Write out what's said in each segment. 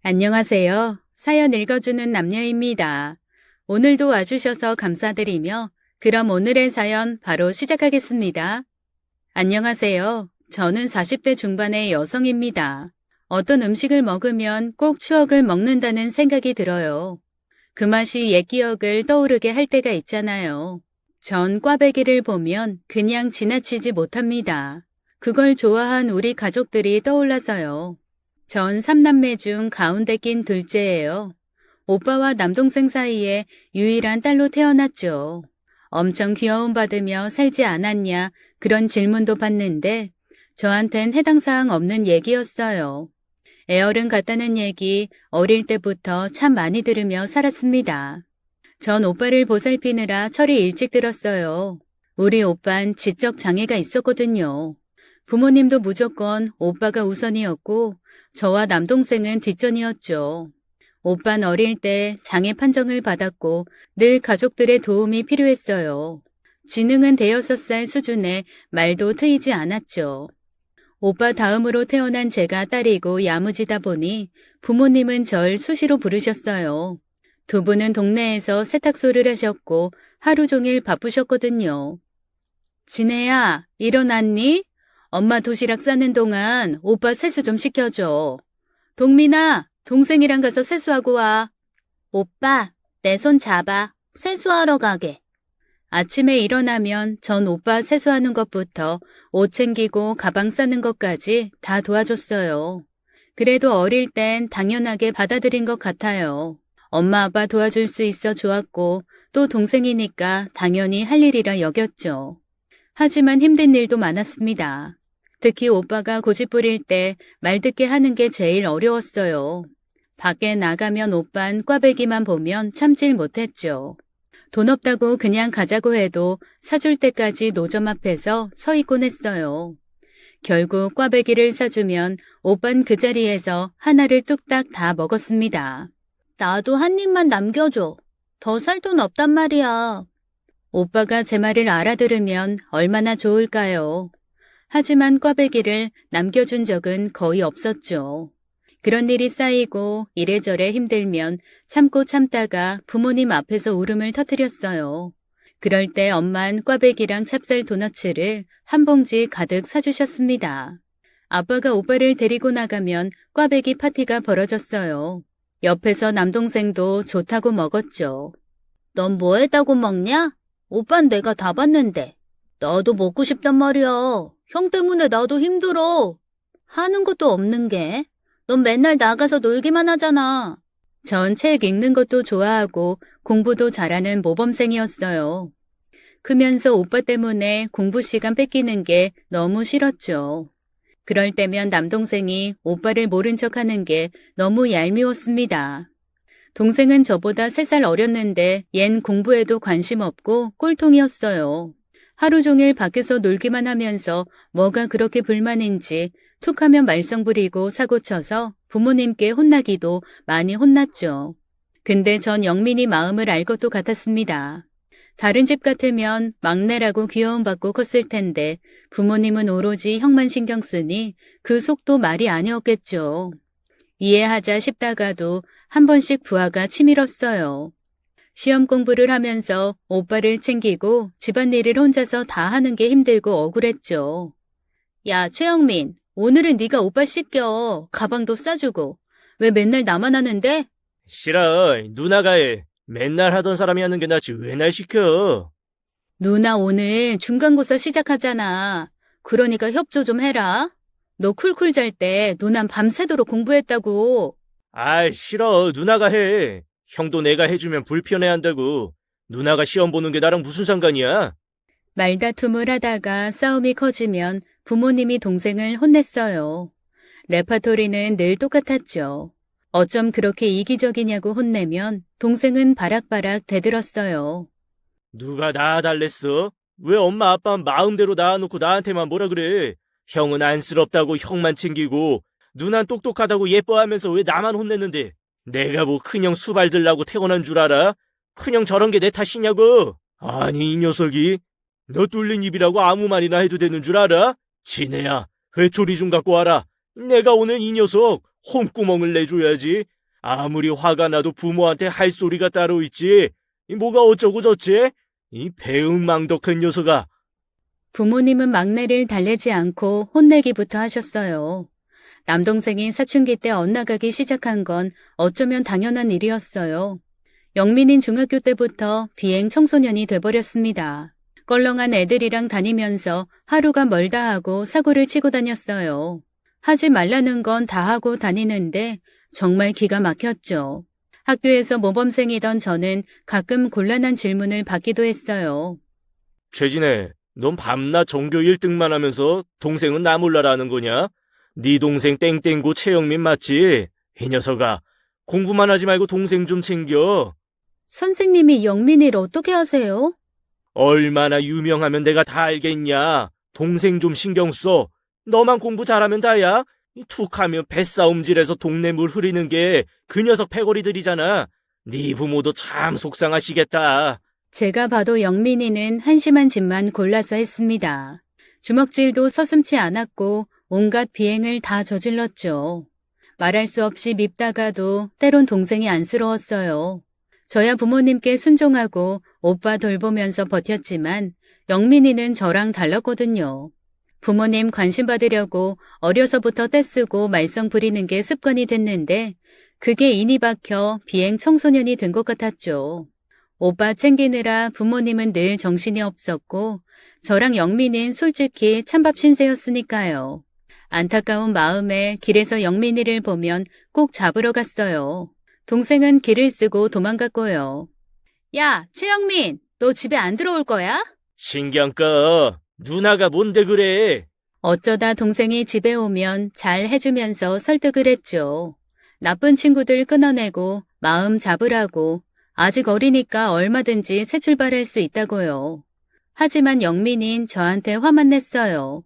안녕하세요. 사연 읽어주는 남녀입니다. 오늘도 와주셔서 감사드리며 그럼 오늘의 사연 바로 시작하겠습니다. 안녕하세요. 저는 40대 중반의 여성입니다. 어떤 음식을 먹으면 꼭 추억을 먹는다는 생각이 들어요. 그 맛이 옛 기억을 떠오르게 할 때가 있잖아요. 전 꽈배기를 보면 그냥 지나치지 못합니다. 그걸 좋아한 우리 가족들이 떠올라서요. 전 3남매 중 가운데 낀 둘째예요. 오빠와 남동생 사이에 유일한 딸로 태어났죠. 엄청 귀여움받으며 살지 않았냐 그런 질문도 받는데 저한텐 해당 사항 없는 얘기였어요. 애어른 같다는 얘기 어릴 때부터 참 많이 들으며 살았습니다. 전 오빠를 보살피느라 철이 일찍 들었어요. 우리 오빤 지적 장애가 있었거든요. 부모님도 무조건 오빠가 우선이었고 저와 남동생은 뒷전이었죠. 오빠는 어릴 때 장애 판정을 받았고 늘 가족들의 도움이 필요했어요. 지능은 대여섯 살 수준에 말도 트이지 않았죠. 오빠 다음으로 태어난 제가 딸이고 야무지다 보니 부모님은 절 수시로 부르셨어요. 두 분은 동네에서 세탁소를 하셨고 하루 종일 바쁘셨거든요. 진혜야, 일어났니? 엄마 도시락 싸는 동안 오빠 세수 좀 시켜줘. 동민아, 동생이랑 가서 세수하고 와. 오빠, 내 손 잡아. 세수하러 가게. 아침에 일어나면 전 오빠 세수하는 것부터 옷 챙기고 가방 싸는 것까지 다 도와줬어요. 그래도 어릴 땐 당연하게 받아들인 것 같아요. 엄마 아빠 도와줄 수 있어 좋았고 또 동생이니까 당연히 할 일이라 여겼죠. 하지만 힘든 일도 많았습니다. 특히 오빠가 고집 부릴 때 말 듣게 하는 게 제일 어려웠어요. 밖에 나가면 오빤 꽈배기만 보면 참질 못했죠. 돈 없다고 그냥 가자고 해도 사줄 때까지 노점 앞에서 서 있곤 했어요. 결국 꽈배기를 사주면 오빤 그 자리에서 하나를 뚝딱 다 먹었습니다. 나도 한 입만 남겨줘. 더 살 돈 없단 말이야. 오빠가 제 말을 알아들으면 얼마나 좋을까요? 하지만 꽈배기를 남겨준 적은 거의 없었죠. 그런 일이 쌓이고 이래저래 힘들면 참고 참다가 부모님 앞에서 울음을 터뜨렸어요. 그럴 때 엄만 꽈배기랑 찹쌀 도너츠를 한 봉지 가득 사주셨습니다. 아빠가 오빠를 데리고 나가면 꽈배기 파티가 벌어졌어요. 옆에서 남동생도 좋다고 먹었죠. 넌 뭐 했다고 먹냐? 오빤 내가 다 봤는데. 나도 먹고 싶단 말이야. 형 때문에 나도 힘들어. 하는 것도 없는 게. 넌 맨날 나가서 놀기만 하잖아. 전 책 읽는 것도 좋아하고 공부도 잘하는 모범생이었어요. 크면서 오빠 때문에 공부 시간 뺏기는 게 너무 싫었죠. 그럴 때면 남동생이 오빠를 모른 척하는 게 너무 얄미웠습니다. 동생은 저보다 3살 어렸는데 얜 공부에도 관심 없고 꼴통이었어요. 하루 종일 밖에서 놀기만 하면서 뭐가 그렇게 불만인지 툭하면 말썽 부리고 사고쳐서 부모님께 혼나기도 많이 혼났죠. 근데 전 영민이 마음을 알 것도 같았습니다. 다른 집 같으면 막내라고 귀여움받고 컸을 텐데 부모님은 오로지 형만 신경 쓰니 그 속도 말이 아니었겠죠. 이해하자 싶다가도 한 번씩 부하가 치밀었어요. 시험 공부를 하면서 오빠를 챙기고 집안일을 혼자서 다 하는 게 힘들고 억울했죠. 야, 최영민, 오늘은 네가 오빠 씻겨. 가방도 싸주고. 왜 맨날 나만 하는데? 싫어. 누나가 해. 맨날 하던 사람이 하는 게 낫지 왜 날 시켜. 누나 오늘 중간고사 시작하잖아. 그러니까 협조 좀 해라. 너 쿨쿨 잘 때 누난 밤새도록 공부했다고. 아이 싫어. 누나가 해. 형도 내가 해주면 불편해한다고. 누나가 시험 보는 게 나랑 무슨 상관이야? 말다툼을 하다가 싸움이 커지면 부모님이 동생을 혼냈어요. 레파토리는 늘 똑같았죠. 어쩜 그렇게 이기적이냐고 혼내면 동생은 바락바락 대들었어요. 누가 낳아달랬어? 왜 엄마 아빠 마음대로 낳아놓고 나한테만 뭐라 그래? 형은 안쓰럽다고 형만 챙기고 누난 똑똑하다고 예뻐하면서 왜 나만 혼냈는데? 내가 뭐 큰형 수발 들라고 태어난 줄 알아? 큰형 저런 게 내 탓이냐고? 아니 이 녀석이 너 뚫린 입이라고 아무 말이나 해도 되는 줄 알아? 진혜야, 회초리 좀 갖고 와라. 내가 오늘 이 녀석 혼구멍을 내줘야지. 아무리 화가 나도 부모한테 할 소리가 따로 있지. 뭐가 어쩌고 저쩌지? 이 배은망덕한 녀석아. 부모님은 막내를 달래지 않고 혼내기부터 하셨어요. 남동생이 사춘기 때 엇나가기 시작한 건 어쩌면 당연한 일이었어요. 영민인 중학교 때부터 비행 청소년이 돼버렸습니다. 껄렁한 애들이랑 다니면서 하루가 멀다 하고 사고를 치고 다녔어요. 하지 말라는 건 다 하고 다니는데 정말 기가 막혔죠. 학교에서 모범생이던 저는 가끔 곤란한 질문을 받기도 했어요. 최진애, 넌 밤낮 전교 1등만 하면서 동생은 나 몰라라는 거냐? 네 동생 땡땡고 최영민 맞지? 이 녀석아, 공부만 하지 말고 동생 좀 챙겨. 선생님이 영민이를 어떻게 아세요? 얼마나 유명하면 내가 다 알겠냐? 동생 좀 신경 써. 너만 공부 잘하면 다야. 툭하면 뱃싸움질해서 동네 물 흐리는 게 그 녀석 패거리들이잖아. 네 부모도 참 속상하시겠다. 제가 봐도 영민이는 한심한 짓만 골라서 했습니다. 주먹질도 서슴지 않았고 온갖 비행을 다 저질렀죠. 말할 수 없이 밉다가도 때론 동생이 안쓰러웠어요. 저야 부모님께 순종하고 오빠 돌보면서 버텼지만 영민이는 저랑 달랐거든요. 부모님 관심 받으려고 어려서부터 떼쓰고 말썽 부리는 게 습관이 됐는데 그게 인이 박혀 비행 청소년이 된 것 같았죠. 오빠 챙기느라 부모님은 늘 정신이 없었고 저랑 영민이는 솔직히 찬밥 신세였으니까요. 안타까운 마음에 길에서 영민이를 보면 꼭 잡으러 갔어요. 동생은 길을 쓰고 도망갔고요. 야, 최영민, 너 집에 안 들어올 거야? 신경 꺼. 누나가 뭔데 그래? 어쩌다 동생이 집에 오면 잘 해주면서 설득을 했죠. 나쁜 친구들 끊어내고 마음 잡으라고 아직 어리니까 얼마든지 새 출발할 수 있다고요. 하지만 영민인 저한테 화만 냈어요.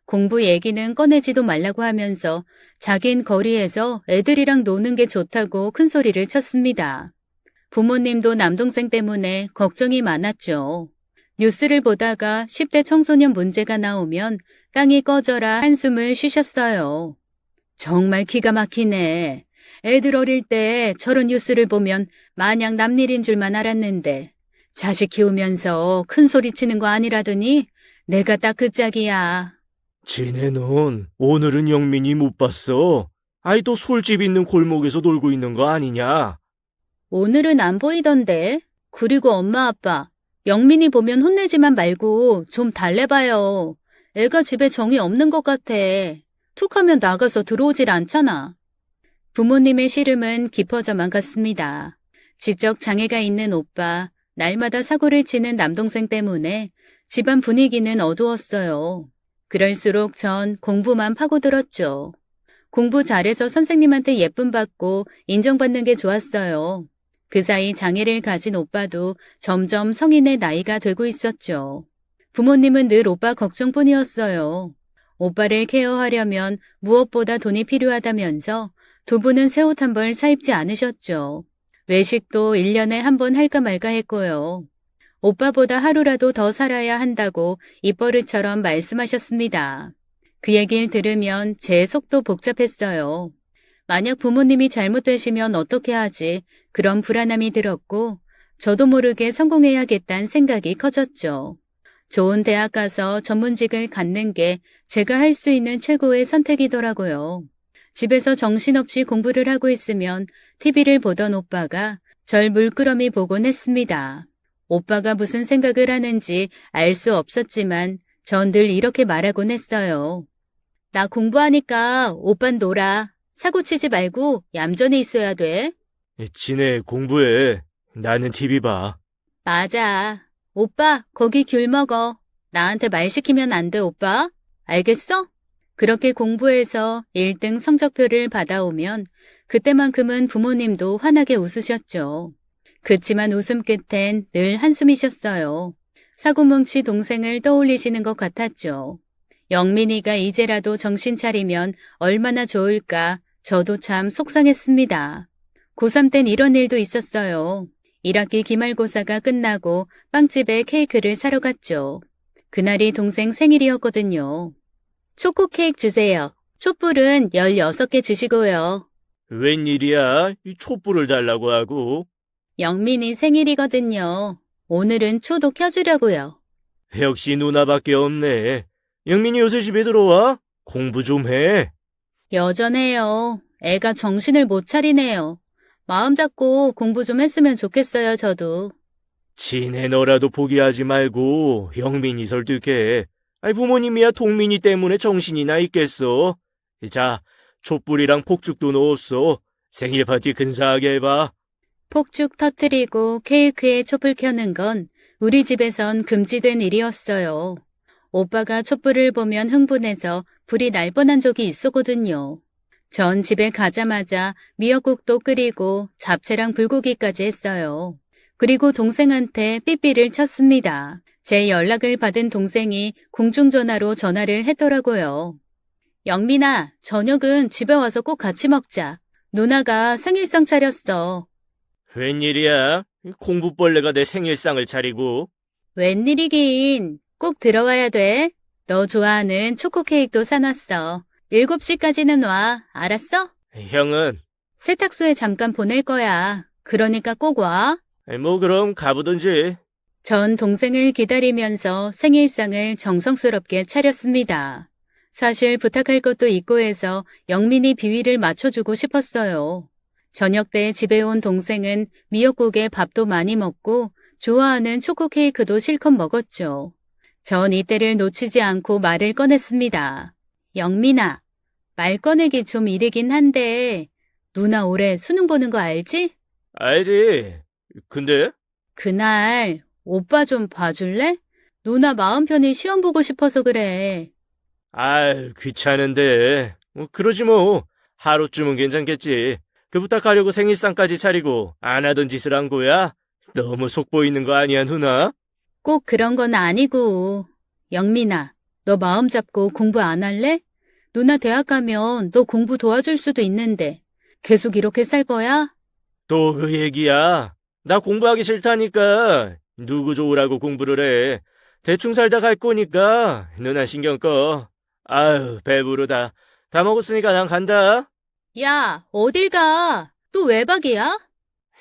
공부 얘기는 꺼내지도 말라고 하면서 자긴 거리에서 애들이랑 노는 게 좋다고 큰 소리를 쳤습니다. 부모님도 남동생 때문에 걱정이 많았죠. 뉴스를 보다가 10대 청소년 문제가 나오면 땅이 꺼져라 한숨을 쉬셨어요. 정말 기가 막히네. 애들 어릴 때 저런 뉴스를 보면 마냥 남일인 줄만 알았는데 자식 키우면서 큰 소리 치는 거 아니라더니 내가 딱 그 짝이야. 지네 넌 오늘은 영민이 못 봤어. 아이 또 술집 있는 골목에서 놀고 있는 거 아니냐? 오늘은 안 보이던데. 그리고 엄마 아빠, 영민이 보면 혼내지만 말고 좀 달래봐요. 애가 집에 정이 없는 것 같아. 툭하면 나가서 들어오질 않잖아. 부모님의 시름은 깊어져만 갔습니다. 지적 장애가 있는 오빠, 날마다 사고를 치는 남동생 때문에 집안 분위기는 어두웠어요. 그럴수록 전 공부만 파고들었죠. 공부 잘해서 선생님한테 예쁨 받고 인정받는 게 좋았어요. 그 사이 장애를 가진 오빠도 점점 성인의 나이가 되고 있었죠. 부모님은 늘 오빠 걱정뿐이었어요. 오빠를 케어하려면 무엇보다 돈이 필요하다면서 두 분은 새 옷 한 벌 사입지 않으셨죠. 외식도 1년에 한 번 할까 말까 했고요. 오빠보다 하루라도 더 살아야 한다고 입버릇처럼 말씀하셨습니다. 그 얘기를 들으면 제 속도 복잡했어요. 만약 부모님이 잘못되시면 어떻게 하지? 그런 불안함이 들었고 저도 모르게 성공해야겠다는 생각이 커졌죠. 좋은 대학 가서 전문직을 갖는 게 제가 할 수 있는 최고의 선택이더라고요. 집에서 정신없이 공부를 하고 있으면 TV를 보던 오빠가 절 물끄러미 보곤 했습니다. 오빠가 무슨 생각을 하는지 알 수 없었지만 전 늘 이렇게 말하곤 했어요. 나 공부하니까 오빤 놀아. 사고치지 말고 얌전히 있어야 돼. 지네 공부해. 나는 TV 봐. 맞아. 오빠, 거기 귤 먹어. 나한테 말 시키면 안 돼, 오빠. 알겠어? 그렇게 공부해서 1등 성적표를 받아오면 그때만큼은 부모님도 환하게 웃으셨죠. 그치만 웃음 끝엔 늘 한숨이셨어요. 사고뭉치 동생을 떠올리시는 것 같았죠. 영민이가 이제라도 정신 차리면 얼마나 좋을까 저도 참 속상했습니다. 고3 땐 이런 일도 있었어요. 1학기 기말고사가 끝나고 빵집에 케이크를 사러 갔죠. 그날이 동생 생일이었거든요. 초코 케이크 주세요. 촛불은 16개 주시고요. 웬일이야? 이 촛불을 달라고 하고. 영민이 생일이거든요. 오늘은 초도 켜주려고요. 역시 누나밖에 없네. 영민이 요새 집에 들어와? 공부 좀 해. 여전해요. 애가 정신을 못 차리네요. 마음 잡고 공부 좀 했으면 좋겠어요, 저도. 지네 너라도 포기하지 말고 영민이 설득해. 아이 부모님이야 동민이 때문에 정신이나 있겠어. 자, 촛불이랑 폭죽도 넣었어. 생일 파티 근사하게 해봐. 폭죽 터뜨리고 케이크에 촛불 켜는 건 우리 집에선 금지된 일이었어요. 오빠가 촛불을 보면 흥분해서 불이 날 뻔한 적이 있었거든요. 전 집에 가자마자 미역국도 끓이고 잡채랑 불고기까지 했어요. 그리고 동생한테 삐삐를 쳤습니다. 제 연락을 받은 동생이 공중전화로 전화를 했더라고요. 영민아, 저녁은 집에 와서 꼭 같이 먹자. 누나가 생일상 차렸어. 웬일이야? 공부벌레가 내 생일상을 차리고. 웬일이긴. 꼭 들어와야 돼. 너 좋아하는 초코 케이크도 사놨어. 7시까지는 와. 알았어? 형은 세탁소에 잠깐 보낼 거야. 그러니까 꼭 와. 뭐 그럼 가보든지. 전 동생을 기다리면서 생일상을 정성스럽게 차렸습니다. 사실 부탁할 것도 있고 해서 영민이 비위를 맞춰주고 싶었어요. 저녁 때 집에 온 동생은 미역국에 밥도 많이 먹고 좋아하는 초코 케이크도 실컷 먹었죠. 전 이때를 놓치지 않고 말을 꺼냈습니다. 영민아, 말 꺼내기 좀 이르긴 한데 누나 올해 수능 보는 거 알지? 알지. 근데 그날 오빠 좀 봐줄래? 누나 마음 편히 시험 보고 싶어서 그래. 귀찮은데. 그러지 뭐. 하루쯤은 괜찮겠지. 그 부탁하려고 생일상까지 차리고 안 하던 짓을 한 거야? 너무 속 보이는 거 아니야, 누나? 꼭 그런 건 아니고. 영민아, 너 마음 잡고 공부 안 할래? 누나 대학 가면 너 공부 도와줄 수도 있는데 계속 이렇게 살 거야? 또 그 얘기야. 나 공부하기 싫다니까. 누구 좋으라고 공부를 해. 대충 살다 갈 거니까 누나 신경 꺼. 배부르다. 다 먹었으니까 난 간다. 야, 어딜 가? 또 외박이야?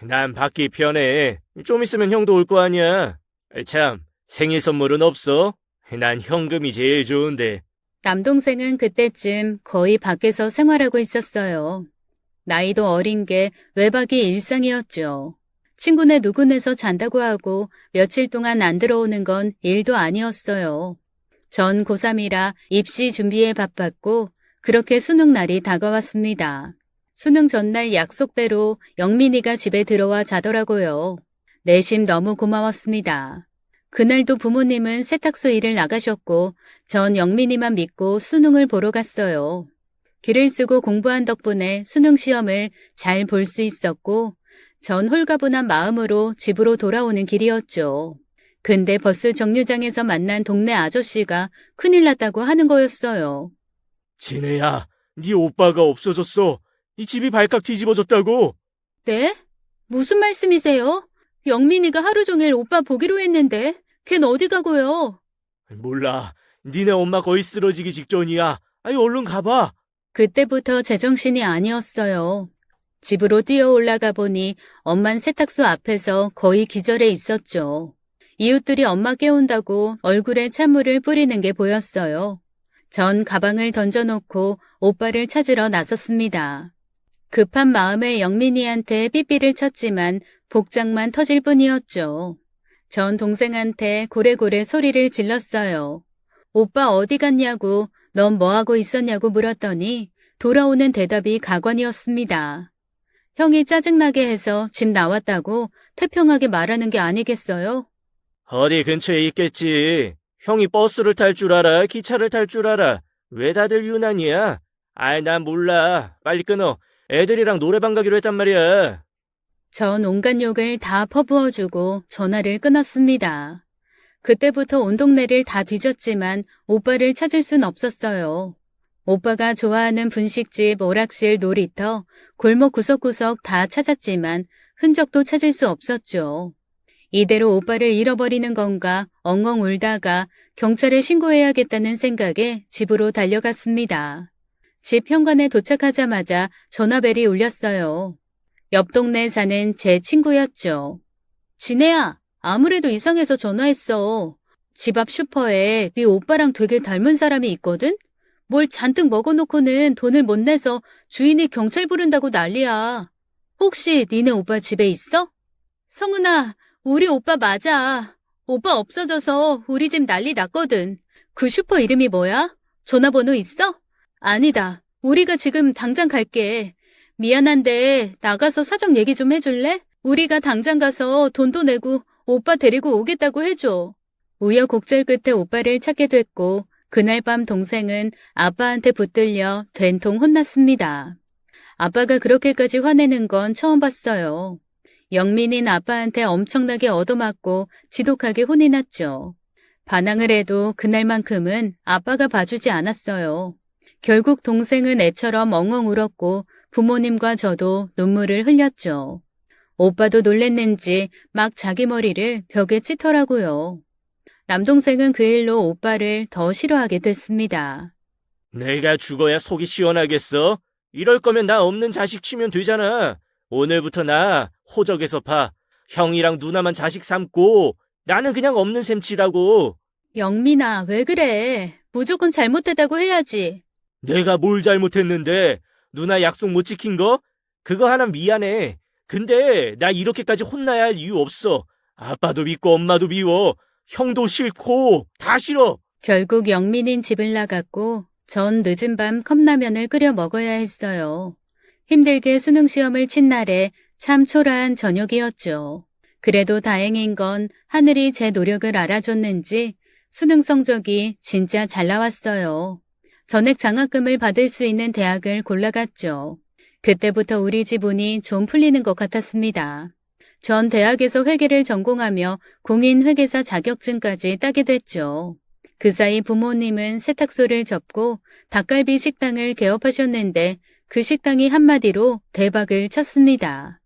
난 받기 편해. 좀 있으면 형도 올 거 아니야. 참, 생일 선물은 없어? 난 현금이 제일 좋은데. 남동생은 그때쯤 거의 밖에서 생활하고 있었어요. 나이도 어린 게 외박이 일상이었죠. 친구네 누구네서 잔다고 하고 며칠 동안 안 들어오는 건 일도 아니었어요. 전 고3이라 입시 준비에 바빴고 그렇게 수능 날이 다가왔습니다. 수능 전날 약속대로 영민이가 집에 들어와 자더라고요. 내심 너무 고마웠습니다. 그날도 부모님은 세탁소 일을 나가셨고 전 영민이만 믿고 수능을 보러 갔어요. 글을 쓰고 공부한 덕분에 수능 시험을 잘 볼 수 있었고 전 홀가분한 마음으로 집으로 돌아오는 길이었죠. 근데 버스 정류장에서 만난 동네 아저씨가 큰일 났다고 하는 거였어요. 진혜야, 네 오빠가 없어졌어. 이 집이 발칵 뒤집어졌다고. 네? 무슨 말씀이세요? 영민이가 하루 종일 오빠 보기로 했는데 걘 어디 가고요? 몰라. 니네 엄마 거의 쓰러지기 직전이야. 얼른 가봐. 그때부터 제정신이 아니었어요. 집으로 뛰어 올라가 보니 엄만 세탁소 앞에서 거의 기절해 있었죠. 이웃들이 엄마 깨운다고 얼굴에 찬물을 뿌리는 게 보였어요. 전 가방을 던져놓고 오빠를 찾으러 나섰습니다. 급한 마음에 영민이한테 삐삐를 쳤지만 복장만 터질 뿐이었죠. 전 동생한테 고래고래 소리를 질렀어요. 오빠 어디 갔냐고, 넌 뭐하고 있었냐고 물었더니 돌아오는 대답이 가관이었습니다. 형이 짜증나게 해서 집 나왔다고 태평하게 말하는 게 아니겠어요? 어디 근처에 있겠지. 형이 버스를 탈 줄 알아? 기차를 탈 줄 알아? 왜 다들 유난이야? 난 몰라. 빨리 끊어. 애들이랑 노래방 가기로 했단 말이야. 전 온갖 욕을 다 퍼부어주고 전화를 끊었습니다. 그때부터 온 동네를 다 뒤졌지만 오빠를 찾을 순 없었어요. 오빠가 좋아하는 분식집, 오락실, 놀이터, 골목 구석구석 다 찾았지만 흔적도 찾을 수 없었죠. 이대로 오빠를 잃어버리는 건가 엉엉 울다가 경찰에 신고해야겠다는 생각에 집으로 달려갔습니다. 집 현관에 도착하자마자 전화벨이 울렸어요. 옆 동네에 사는 제 친구였죠. 진혜야, 아무래도 이상해서 전화했어. 집 앞 슈퍼에 네 오빠랑 되게 닮은 사람이 있거든? 뭘 잔뜩 먹어놓고는 돈을 못 내서 주인이 경찰 부른다고 난리야. 혹시 니네 오빠 집에 있어? 성은아, 우리 오빠 맞아. 오빠 없어져서 우리 집 난리 났거든. 그 슈퍼 이름이 뭐야? 전화번호 있어? 아니다. 우리가 지금 당장 갈게. 미안한데 나가서 사정 얘기 좀 해줄래? 우리가 당장 가서 돈도 내고 오빠 데리고 오겠다고 해줘. 우여곡절 끝에 오빠를 찾게 됐고 그날 밤 동생은 아빠한테 붙들려 된통 혼났습니다. 아빠가 그렇게까지 화내는 건 처음 봤어요. 영민인 아빠한테 엄청나게 얻어맞고 지독하게 혼이 났죠. 반항을 해도 그날만큼은 아빠가 봐주지 않았어요. 결국 동생은 애처럼 엉엉 울었고 부모님과 저도 눈물을 흘렸죠. 오빠도 놀랬는지 막 자기 머리를 벽에 찌더라고요. 남동생은 그 일로 오빠를 더 싫어하게 됐습니다. 내가 죽어야 속이 시원하겠어? 이럴 거면 나 없는 자식 치면 되잖아. 오늘부터 나 호적에서 봐. 형이랑 누나만 자식 삼고 나는 그냥 없는 셈 치라고. 영민아, 왜 그래? 무조건 잘못했다고 해야지. 내가 뭘 잘못했는데? 누나 약속 못 지킨 거? 그거 하나 미안해. 근데 나 이렇게까지 혼나야 할 이유 없어. 아빠도 믿고 엄마도 미워. 형도 싫고 다 싫어. 결국 영민인 집을 나갔고 전 늦은 밤 컵라면을 끓여 먹어야 했어요. 힘들게 수능 시험을 친 날에 참 초라한 저녁이었죠. 그래도 다행인 건 하늘이 제 노력을 알아줬는지 수능 성적이 진짜 잘 나왔어요. 전액 장학금을 받을 수 있는 대학을 골라갔죠. 그때부터 우리 집 운이 좀 풀리는 것 같았습니다. 전 대학에서 회계를 전공하며 공인회계사 자격증까지 따게 됐죠. 그 사이 부모님은 세탁소를 접고 닭갈비 식당을 개업하셨는데 그 식당이 한마디로 대박을 쳤습니다.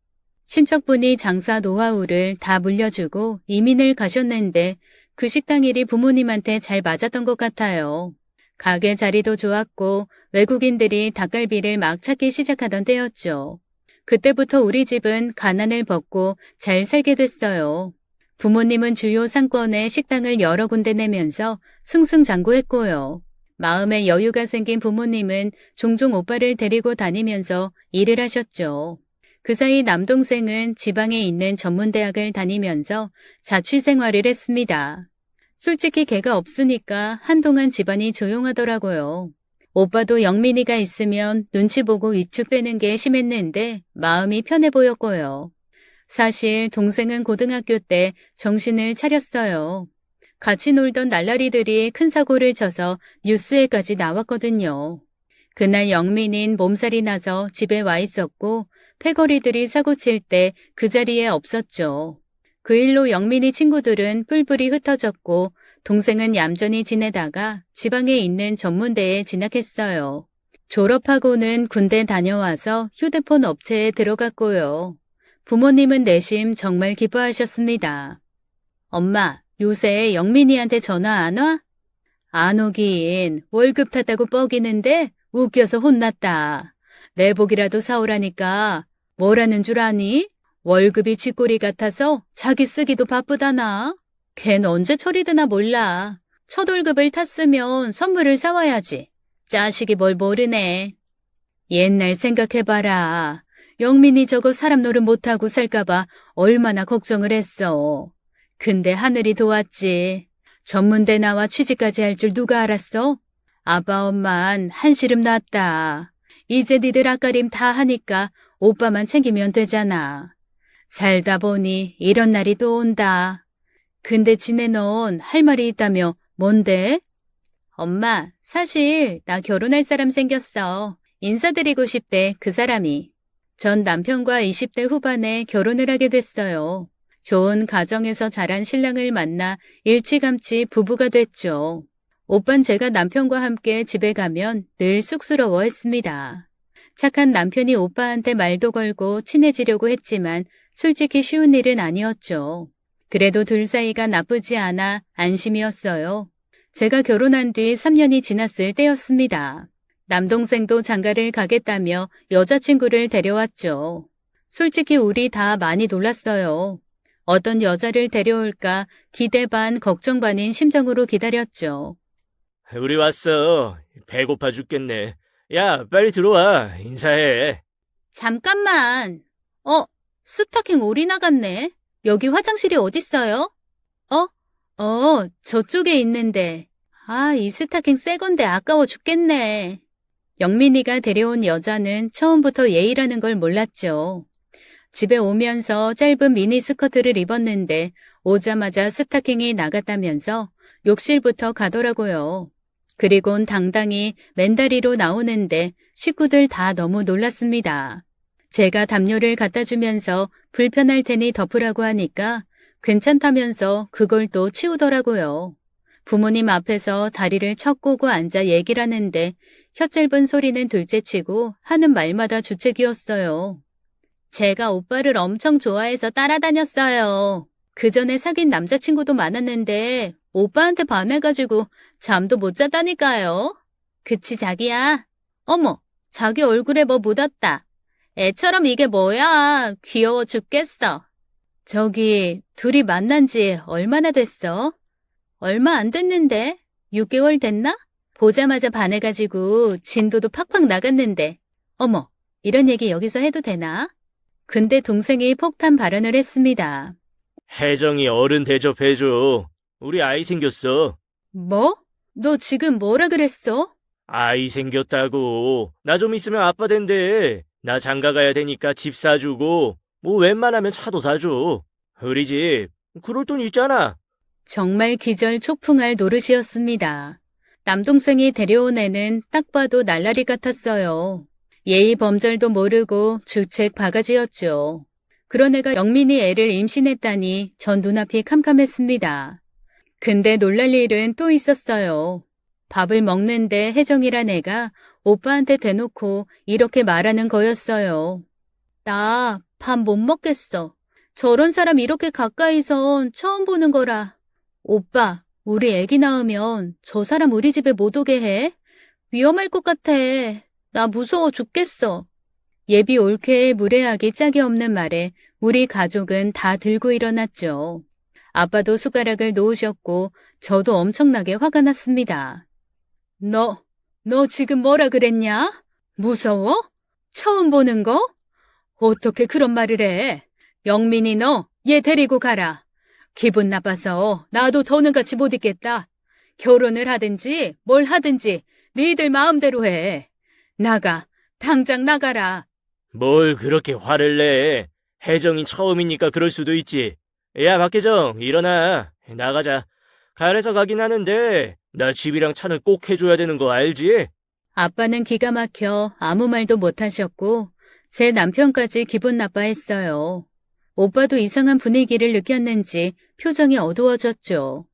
친척분이 장사 노하우를 다 물려주고 이민을 가셨는데 그 식당 일이 부모님한테 잘 맞았던 것 같아요. 가게 자리도 좋았고 외국인들이 닭갈비를 막 찾기 시작하던 때였죠. 그때부터 우리 집은 가난을 벗고 잘 살게 됐어요. 부모님은 주요 상권에 식당을 여러 군데 내면서 승승장구했고요. 마음에 여유가 생긴 부모님은 종종 오빠를 데리고 다니면서 일을 하셨죠. 그 사이 남동생은 지방에 있는 전문대학을 다니면서 자취생활을 했습니다. 솔직히 걔가 없으니까 한동안 집안이 조용하더라고요. 오빠도 영민이가 있으면 눈치 보고 위축되는 게 심했는데 마음이 편해 보였고요. 사실 동생은 고등학교 때 정신을 차렸어요. 같이 놀던 날라리들이 큰 사고를 쳐서 뉴스에까지 나왔거든요. 그날 영민인 몸살이 나서 집에 와 있었고 패거리들이 사고 칠 때 그 자리에 없었죠. 그 일로 영민이 친구들은 뿔뿔이 흩어졌고 동생은 얌전히 지내다가 지방에 있는 전문대에 진학했어요. 졸업하고는 군대 다녀와서 휴대폰 업체에 들어갔고요. 부모님은 내심 정말 기뻐하셨습니다. 엄마, 요새 영민이한테 전화 안 와? 안 오긴 월급 탔다고 뻐기는데 웃겨서 혼났다. 내복이라도 사오라니까 뭐라는 줄 아니? 월급이 쥐꼬리 같아서 자기 쓰기도 바쁘다나? 걘 언제 처리되나 몰라. 첫 월급을 탔으면 선물을 사와야지. 자식이 뭘 모르네. 옛날 생각해봐라. 영민이 저거 사람 노릇 못하고 살까봐 얼마나 걱정을 했어. 근데 하늘이 도왔지. 전문대 나와 취직까지 할 줄 누가 알았어? 아빠 엄만 한시름 났다. 이제 니들 앞가림 다 하니까 오빠만 챙기면 되잖아. 살다 보니 이런 날이 또 온다. 근데 지네 넌 할 말이 있다며 뭔데? 엄마, 사실 나 결혼할 사람 생겼어. 인사드리고 싶대, 그 사람이. 전 남편과 20대 후반에 결혼을 하게 됐어요. 좋은 가정에서 자란 신랑을 만나 일찌감치 부부가 됐죠. 오빤 제가 남편과 함께 집에 가면 늘 쑥스러워했습니다. 착한 남편이 오빠한테 말도 걸고 친해지려고 했지만 솔직히 쉬운 일은 아니었죠. 그래도 둘 사이가 나쁘지 않아 안심이었어요. 제가 결혼한 뒤 3년이 지났을 때였습니다. 남동생도 장가를 가겠다며 여자친구를 데려왔죠. 솔직히 우리 다 많이 놀랐어요. 어떤 여자를 데려올까 기대 반 걱정 반인 심정으로 기다렸죠. 우리 왔어. 배고파 죽겠네. 야, 빨리 들어와. 인사해. 잠깐만. 스타킹 올이 나갔네. 여기 화장실이 어딨어요? 저쪽에 있는데. 이 스타킹 새 건데 아까워 죽겠네. 영민이가 데려온 여자는 처음부터 예의라는 걸 몰랐죠. 집에 오면서 짧은 미니 스커트를 입었는데 오자마자 스타킹이 나갔다면서 욕실부터 가더라고요. 그리곤 당당히 맨다리로 나오는데 식구들 다 너무 놀랐습니다. 제가 담요를 갖다 주면서 불편할 테니 덮으라고 하니까 괜찮다면서 그걸 또 치우더라고요. 부모님 앞에서 다리를 척 꼬고 앉아 얘기를 하는데 혀 짧은 소리는 둘째치고 하는 말마다 주책이었어요. 제가 오빠를 엄청 좋아해서 따라다녔어요. 그 전에 사귄 남자친구도 많았는데 오빠한테 반해가지고 잠도 못 자다니까요. 그치 자기야? 어머, 자기 얼굴에 뭐 묻었다. 애처럼 이게 뭐야? 귀여워 죽겠어. 저기 둘이 만난 지 얼마나 됐어? 얼마 안 됐는데? 6개월 됐나? 보자마자 반해가지고 진도도 팍팍 나갔는데. 어머, 이런 얘기 여기서 해도 되나? 근데 동생이 폭탄 발언을 했습니다. 혜정이 어른 대접해줘. 우리 아이 생겼어. 뭐? 너 지금 뭐라 그랬어? 아이 생겼다고. 나 좀 있으면 아빠 된대. 나 장가 가야 되니까 집 사주고, 뭐 웬만하면 차도 사줘. 우리 집, 그럴 돈 있잖아. 정말 기절초풍할 노릇이었습니다. 남동생이 데려온 애는 딱 봐도 날라리 같았어요. 예의 범절도 모르고 주책 바가지였죠. 그런 애가 영민이 애를 임신했다니 전 눈앞이 캄캄했습니다. 근데 놀랄 일은 또 있었어요. 밥을 먹는데 혜정이란 애가 오빠한테 대놓고 이렇게 말하는 거였어요. 나 밥 못 먹겠어. 저런 사람 이렇게 가까이선 처음 보는 거라. 오빠, 우리 애기 낳으면 저 사람 우리 집에 못 오게 해? 위험할 것 같아. 나 무서워 죽겠어. 예비 올케의 무례하기 짝이 없는 말에 우리 가족은 다 들고 일어났죠. 아빠도 숟가락을 놓으셨고 저도 엄청나게 화가 났습니다. 너 지금 뭐라 그랬냐? 무서워? 처음 보는 거? 어떻게 그런 말을 해? 영민이 너 얘 데리고 가라. 기분 나빠서 나도 더는 같이 못 있겠다. 결혼을 하든지 뭘 하든지 너희들 마음대로 해. 나가. 당장 나가라. 뭘 그렇게 화를 내. 혜정이 처음이니까 그럴 수도 있지. 야, 박혜정, 일어나. 나가자. 가래서 가긴 하는데, 나 집이랑 차는 꼭 해줘야 되는 거 알지? 아빠는 기가 막혀 아무 말도 못하셨고 제 남편까지 기분 나빠했어요. 오빠도 이상한 분위기를 느꼈는지 표정이 어두워졌죠.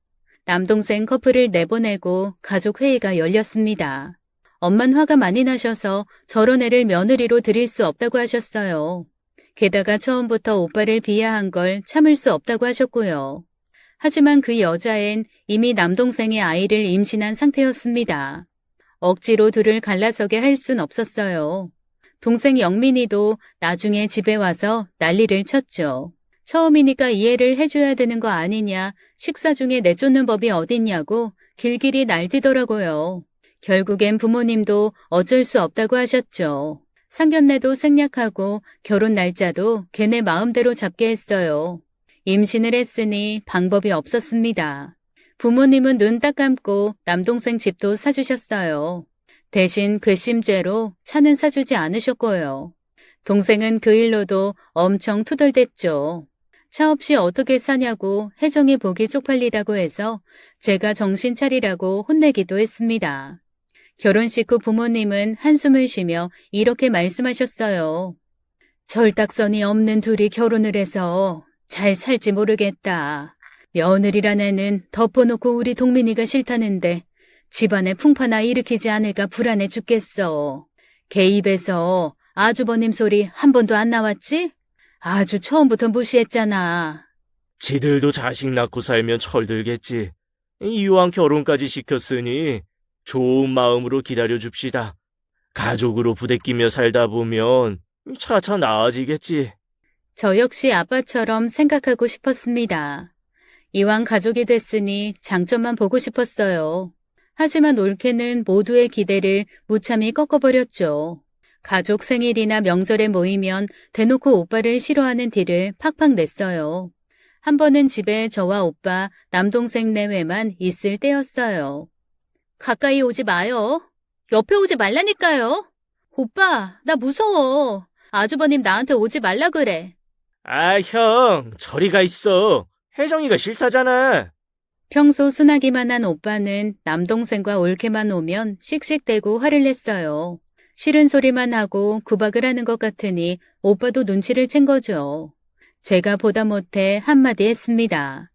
남동생 커플을 내보내고 가족 회의가 열렸습니다. 엄만 화가 많이 나셔서 저런 애를 며느리로 드릴 수 없다고 하셨어요. 게다가 처음부터 오빠를 비하한 걸 참을 수 없다고 하셨고요. 하지만 그 여자엔 이미 남동생의 아이를 임신한 상태였습니다. 억지로 둘을 갈라서게 할 순 없었어요. 동생 영민이도 나중에 집에 와서 난리를 쳤죠. 처음이니까 이해를 해줘야 되는 거 아니냐, 식사 중에 내쫓는 법이 어딨냐고 길길이 날뛰더라고요. 결국엔 부모님도 어쩔 수 없다고 하셨죠. 상견례도 생략하고 결혼 날짜도 걔네 마음대로 잡게 했어요. 임신을 했으니 방법이 없었습니다. 부모님은 눈 딱 감고 남동생 집도 사주셨어요. 대신 괘씸죄로 차는 사주지 않으셨고요. 동생은 그 일로도 엄청 투덜댔죠. 차 없이 어떻게 사냐고 혜정이 보기 쪽팔리다고 해서 제가 정신 차리라고 혼내기도 했습니다. 결혼식 후 부모님은 한숨을 쉬며 이렇게 말씀하셨어요. 절딱선이 없는 둘이 결혼을 해서 잘 살지 모르겠다. 며느리란 애는 덮어놓고 우리 동민이가 싫다는데 집안에 풍파나 일으키지 않을까 불안해 죽겠어. 걔 입에서 아주버님 소리 한 번도 안 나왔지? 아주 처음부터 무시했잖아. 지들도 자식 낳고 살면 철들겠지. 이왕 결혼까지 시켰으니 좋은 마음으로 기다려줍시다. 가족으로 부대끼며 살다 보면 차차 나아지겠지. 저 역시 아빠처럼 생각하고 싶었습니다. 이왕 가족이 됐으니 장점만 보고 싶었어요. 하지만 올케는 모두의 기대를 무참히 꺾어버렸죠. 가족 생일이나 명절에 모이면 대놓고 오빠를 싫어하는 티를 팍팍 냈어요. 한 번은 집에 저와 오빠, 남동생 내외만 있을 때였어요. 가까이 오지 마요. 옆에 오지 말라니까요. 오빠, 나 무서워. 아주버님 나한테 오지 말라 그래. 아, 형, 저리 가 있어. 혜정이가 싫다잖아. 평소 순하기만 한 오빠는 남동생과 올케만 오면 씩씩대고 화를 냈어요. 싫은 소리만 하고 구박을 하는 것 같으니 오빠도 눈치를 챈 거죠. 제가 보다 못해 한마디 했습니다.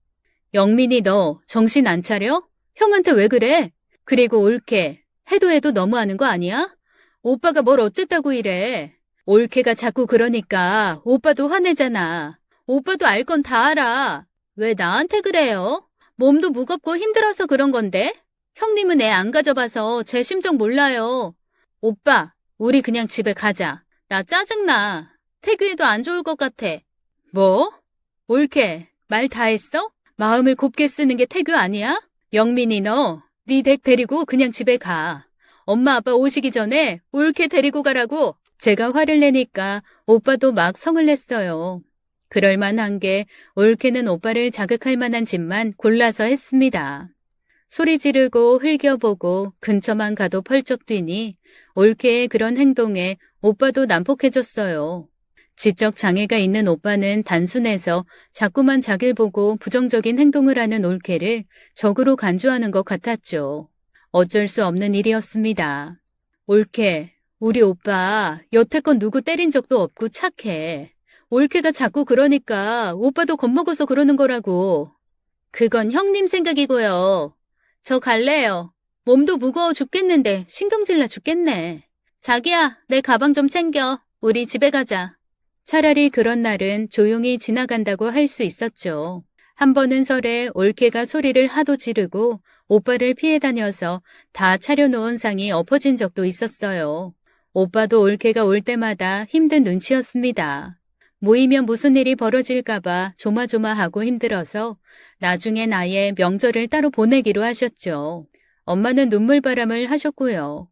영민이 너 정신 안 차려? 형한테 왜 그래? 그리고 올케, 해도 너무하는 거 아니야? 오빠가 뭘 어쨌다고 이래. 올케가 자꾸 그러니까 오빠도 화내잖아. 오빠도 알 건 다 알아. 왜 나한테 그래요? 몸도 무겁고 힘들어서 그런 건데? 형님은 애 안 가져봐서 제 심정 몰라요. 오빠, 우리 그냥 집에 가자. 나 짜증나. 태규에도 안 좋을 것 같아. 뭐? 올케, 말 다 했어? 마음을 곱게 쓰는 게 태규 아니야? 영민이 너, 네 댁 데리고 그냥 집에 가. 엄마 아빠 오시기 전에 올케 데리고 가라고. 제가 화를 내니까 오빠도 막 성을 냈어요. 그럴만한 게 올케는 오빠를 자극할 만한 짓만 골라서 했습니다. 소리 지르고 흘겨보고 근처만 가도 펄쩍 뛰니 올케의 그런 행동에 오빠도 난폭해졌어요. 지적 장애가 있는 오빠는 단순해서 자꾸만 자길 보고 부정적인 행동을 하는 올케를 적으로 간주하는 것 같았죠. 어쩔 수 없는 일이었습니다. 올케, 우리 오빠 여태껏 누구 때린 적도 없고 착해. 올케가 자꾸 그러니까 오빠도 겁먹어서 그러는 거라고. 그건 형님 생각이고요. 저 갈래요. 몸도 무거워 죽겠는데 신경질 나 죽겠네. 자기야, 내 가방 좀 챙겨. 우리 집에 가자. 차라리 그런 날은 조용히 지나간다고 할 수 있었죠. 한 번은 설에 올케가 소리를 하도 지르고 오빠를 피해 다녀서 다 차려놓은 상이 엎어진 적도 있었어요. 오빠도 올케가 올 때마다 힘든 눈치였습니다. 모이면 무슨 일이 벌어질까봐 조마조마하고 힘들어서 나중엔 아예 명절을 따로 보내기로 하셨죠. 엄마는 눈물바람을 하셨고요.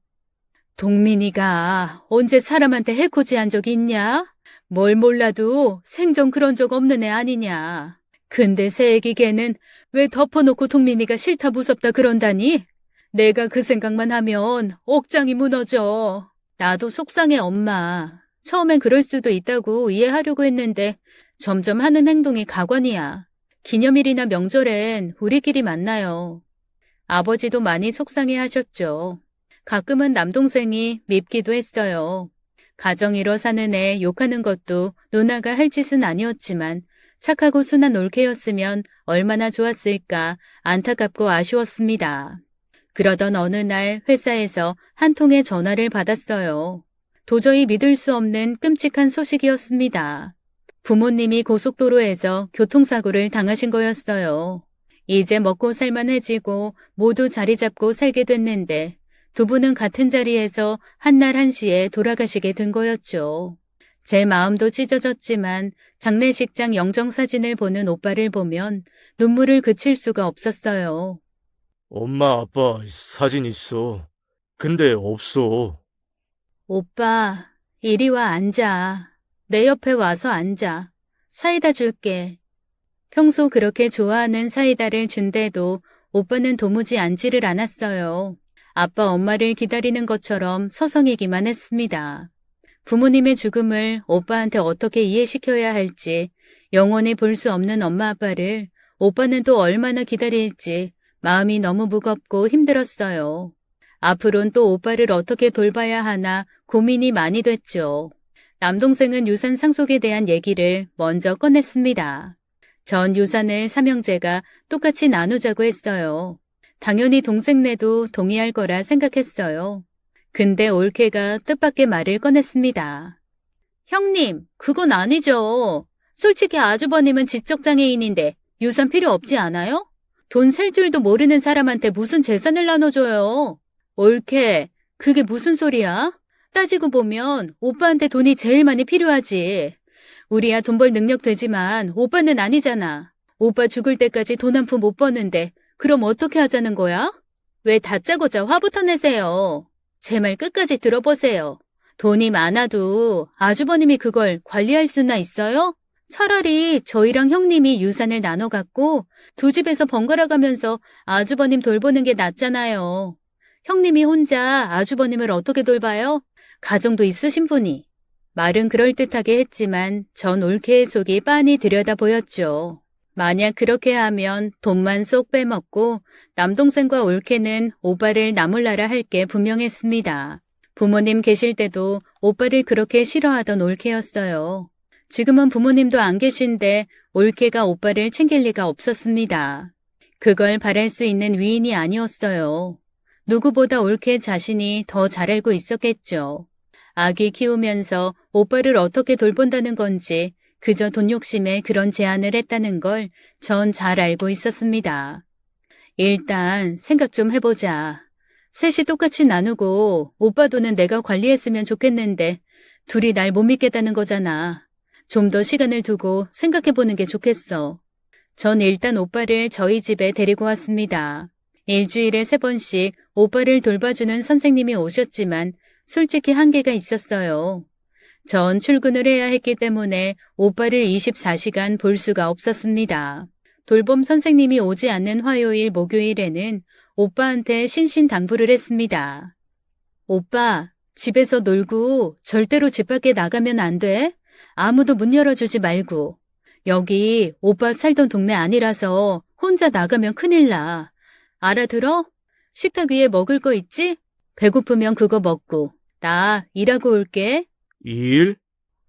동민이가 언제 사람한테 해코지한 적이 있냐? 뭘 몰라도 생전 그런 적 없는 애 아니냐. 근데 새애기 걔는 왜 덮어놓고 동민이가 싫다 무섭다 그런다니? 내가 그 생각만 하면 억장이 무너져. 나도 속상해 엄마. 처음엔 그럴 수도 있다고 이해하려고 했는데 점점 하는 행동이 가관이야. 기념일이나 명절엔 우리끼리 만나요. 아버지도 많이 속상해 하셨죠. 가끔은 남동생이 밉기도 했어요. 가정 이뤄 사는 애 욕하는 것도 누나가 할 짓은 아니었지만 착하고 순한 올케였으면 얼마나 좋았을까 안타깝고 아쉬웠습니다. 그러던 어느 날 회사에서 한 통의 전화를 받았어요. 도저히 믿을 수 없는 끔찍한 소식이었습니다. 부모님이 고속도로에서 교통사고를 당하신 거였어요. 이제 먹고 살만해지고 모두 자리 잡고 살게 됐는데 두 분은 같은 자리에서 한날 한시에 돌아가시게 된 거였죠. 제 마음도 찢어졌지만 장례식장 영정사진을 보는 오빠를 보면 눈물을 그칠 수가 없었어요. 엄마, 아빠 사진 있어. 근데 없어. 오빠, 이리 와 앉아. 내 옆에 와서 앉아. 사이다 줄게. 평소 그렇게 좋아하는 사이다를 준대도 오빠는 도무지 앉지를 않았어요. 아빠 엄마를 기다리는 것처럼 서성이기만 했습니다. 부모님의 죽음을 오빠한테 어떻게 이해시켜야 할지 영원히 볼 수 없는 엄마 아빠를 오빠는 또 얼마나 기다릴지 마음이 너무 무겁고 힘들었어요. 앞으론 또 오빠를 어떻게 돌봐야 하나 고민이 많이 됐죠. 남동생은 유산 상속에 대한 얘기를 먼저 꺼냈습니다. 전 유산을 삼형제가 똑같이 나누자고 했어요. 당연히 동생네도 동의할 거라 생각했어요. 근데 올케가 뜻밖의 말을 꺼냈습니다. 형님, 그건 아니죠. 솔직히 아주버님은 지적장애인인데 유산 필요 없지 않아요? 돈 셀 줄도 모르는 사람한테 무슨 재산을 나눠줘요. 올케, 그게 무슨 소리야? 따지고 보면 오빠한테 돈이 제일 많이 필요하지. 우리야 돈 벌 능력 되지만 오빠는 아니잖아. 오빠 죽을 때까지 돈 한 푼 못 버는데 그럼 어떻게 하자는 거야? 왜 다짜고짜 화부터 내세요? 제 말 끝까지 들어보세요. 돈이 많아도 아주버님이 그걸 관리할 수나 있어요? 차라리 저희랑 형님이 유산을 나눠 갖고 두 집에서 번갈아 가면서 아주버님 돌보는 게 낫잖아요. 형님이 혼자 아주버님을 어떻게 돌봐요? 가정도 있으신 분이. 말은 그럴듯하게 했지만 전 올케의 속이 빤히 들여다 보였죠. 만약 그렇게 하면 돈만 쏙 빼먹고 남동생과 올케는 오빠를 나몰라라 할 게 분명했습니다. 부모님 계실 때도 오빠를 그렇게 싫어하던 올케였어요. 지금은 부모님도 안 계신데 올케가 오빠를 챙길 리가 없었습니다. 그걸 바랄 수 있는 위인이 아니었어요. 누구보다 올케 자신이 더 잘 알고 있었겠죠. 아기 키우면서 오빠를 어떻게 돌본다는 건지 그저 돈 욕심에 그런 제안을 했다는 걸 전 잘 알고 있었습니다. 일단 생각 좀 해보자. 셋이 똑같이 나누고 오빠 돈은 내가 관리했으면 좋겠는데 둘이 날 못 믿겠다는 거잖아. 좀 더 시간을 두고 생각해보는 게 좋겠어. 전 일단 오빠를 저희 집에 데리고 왔습니다. 일주일에 3번씩 오빠를 돌봐주는 선생님이 오셨지만 솔직히 한계가 있었어요. 전 출근을 해야 했기 때문에 오빠를 24시간 볼 수가 없었습니다. 돌봄 선생님이 오지 않는 화요일, 목요일에는 오빠한테 신신당부를 했습니다. 오빠, 집에서 놀고 절대로 집 밖에 나가면 안 돼. 아무도 문 열어주지 말고. 여기 오빠 살던 동네 아니라서 혼자 나가면 큰일 나. 알아들어? 식탁 위에 먹을 거 있지? 배고프면 그거 먹고. 나 일하고 올게. 일?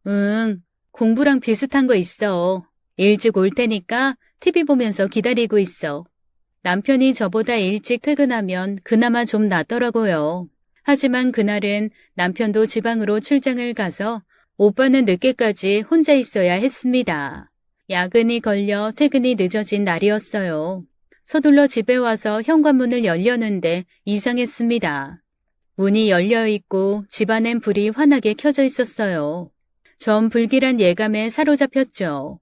응, 공부랑 비슷한 거 있어. 일찍 올 테니까 TV 보면서 기다리고 있어. 남편이 저보다 일찍 퇴근하면 그나마 좀 낫더라고요. 하지만 그날은 남편도 지방으로 출장을 가서 오빠는 늦게까지 혼자 있어야 했습니다. 야근이 걸려 퇴근이 늦어진 날이었어요. 서둘러 집에 와서 현관문을 열려는데 이상했습니다. 문이 열려있고 집안엔 불이 환하게 켜져 있었어요. 전 불길한 예감에 사로잡혔죠.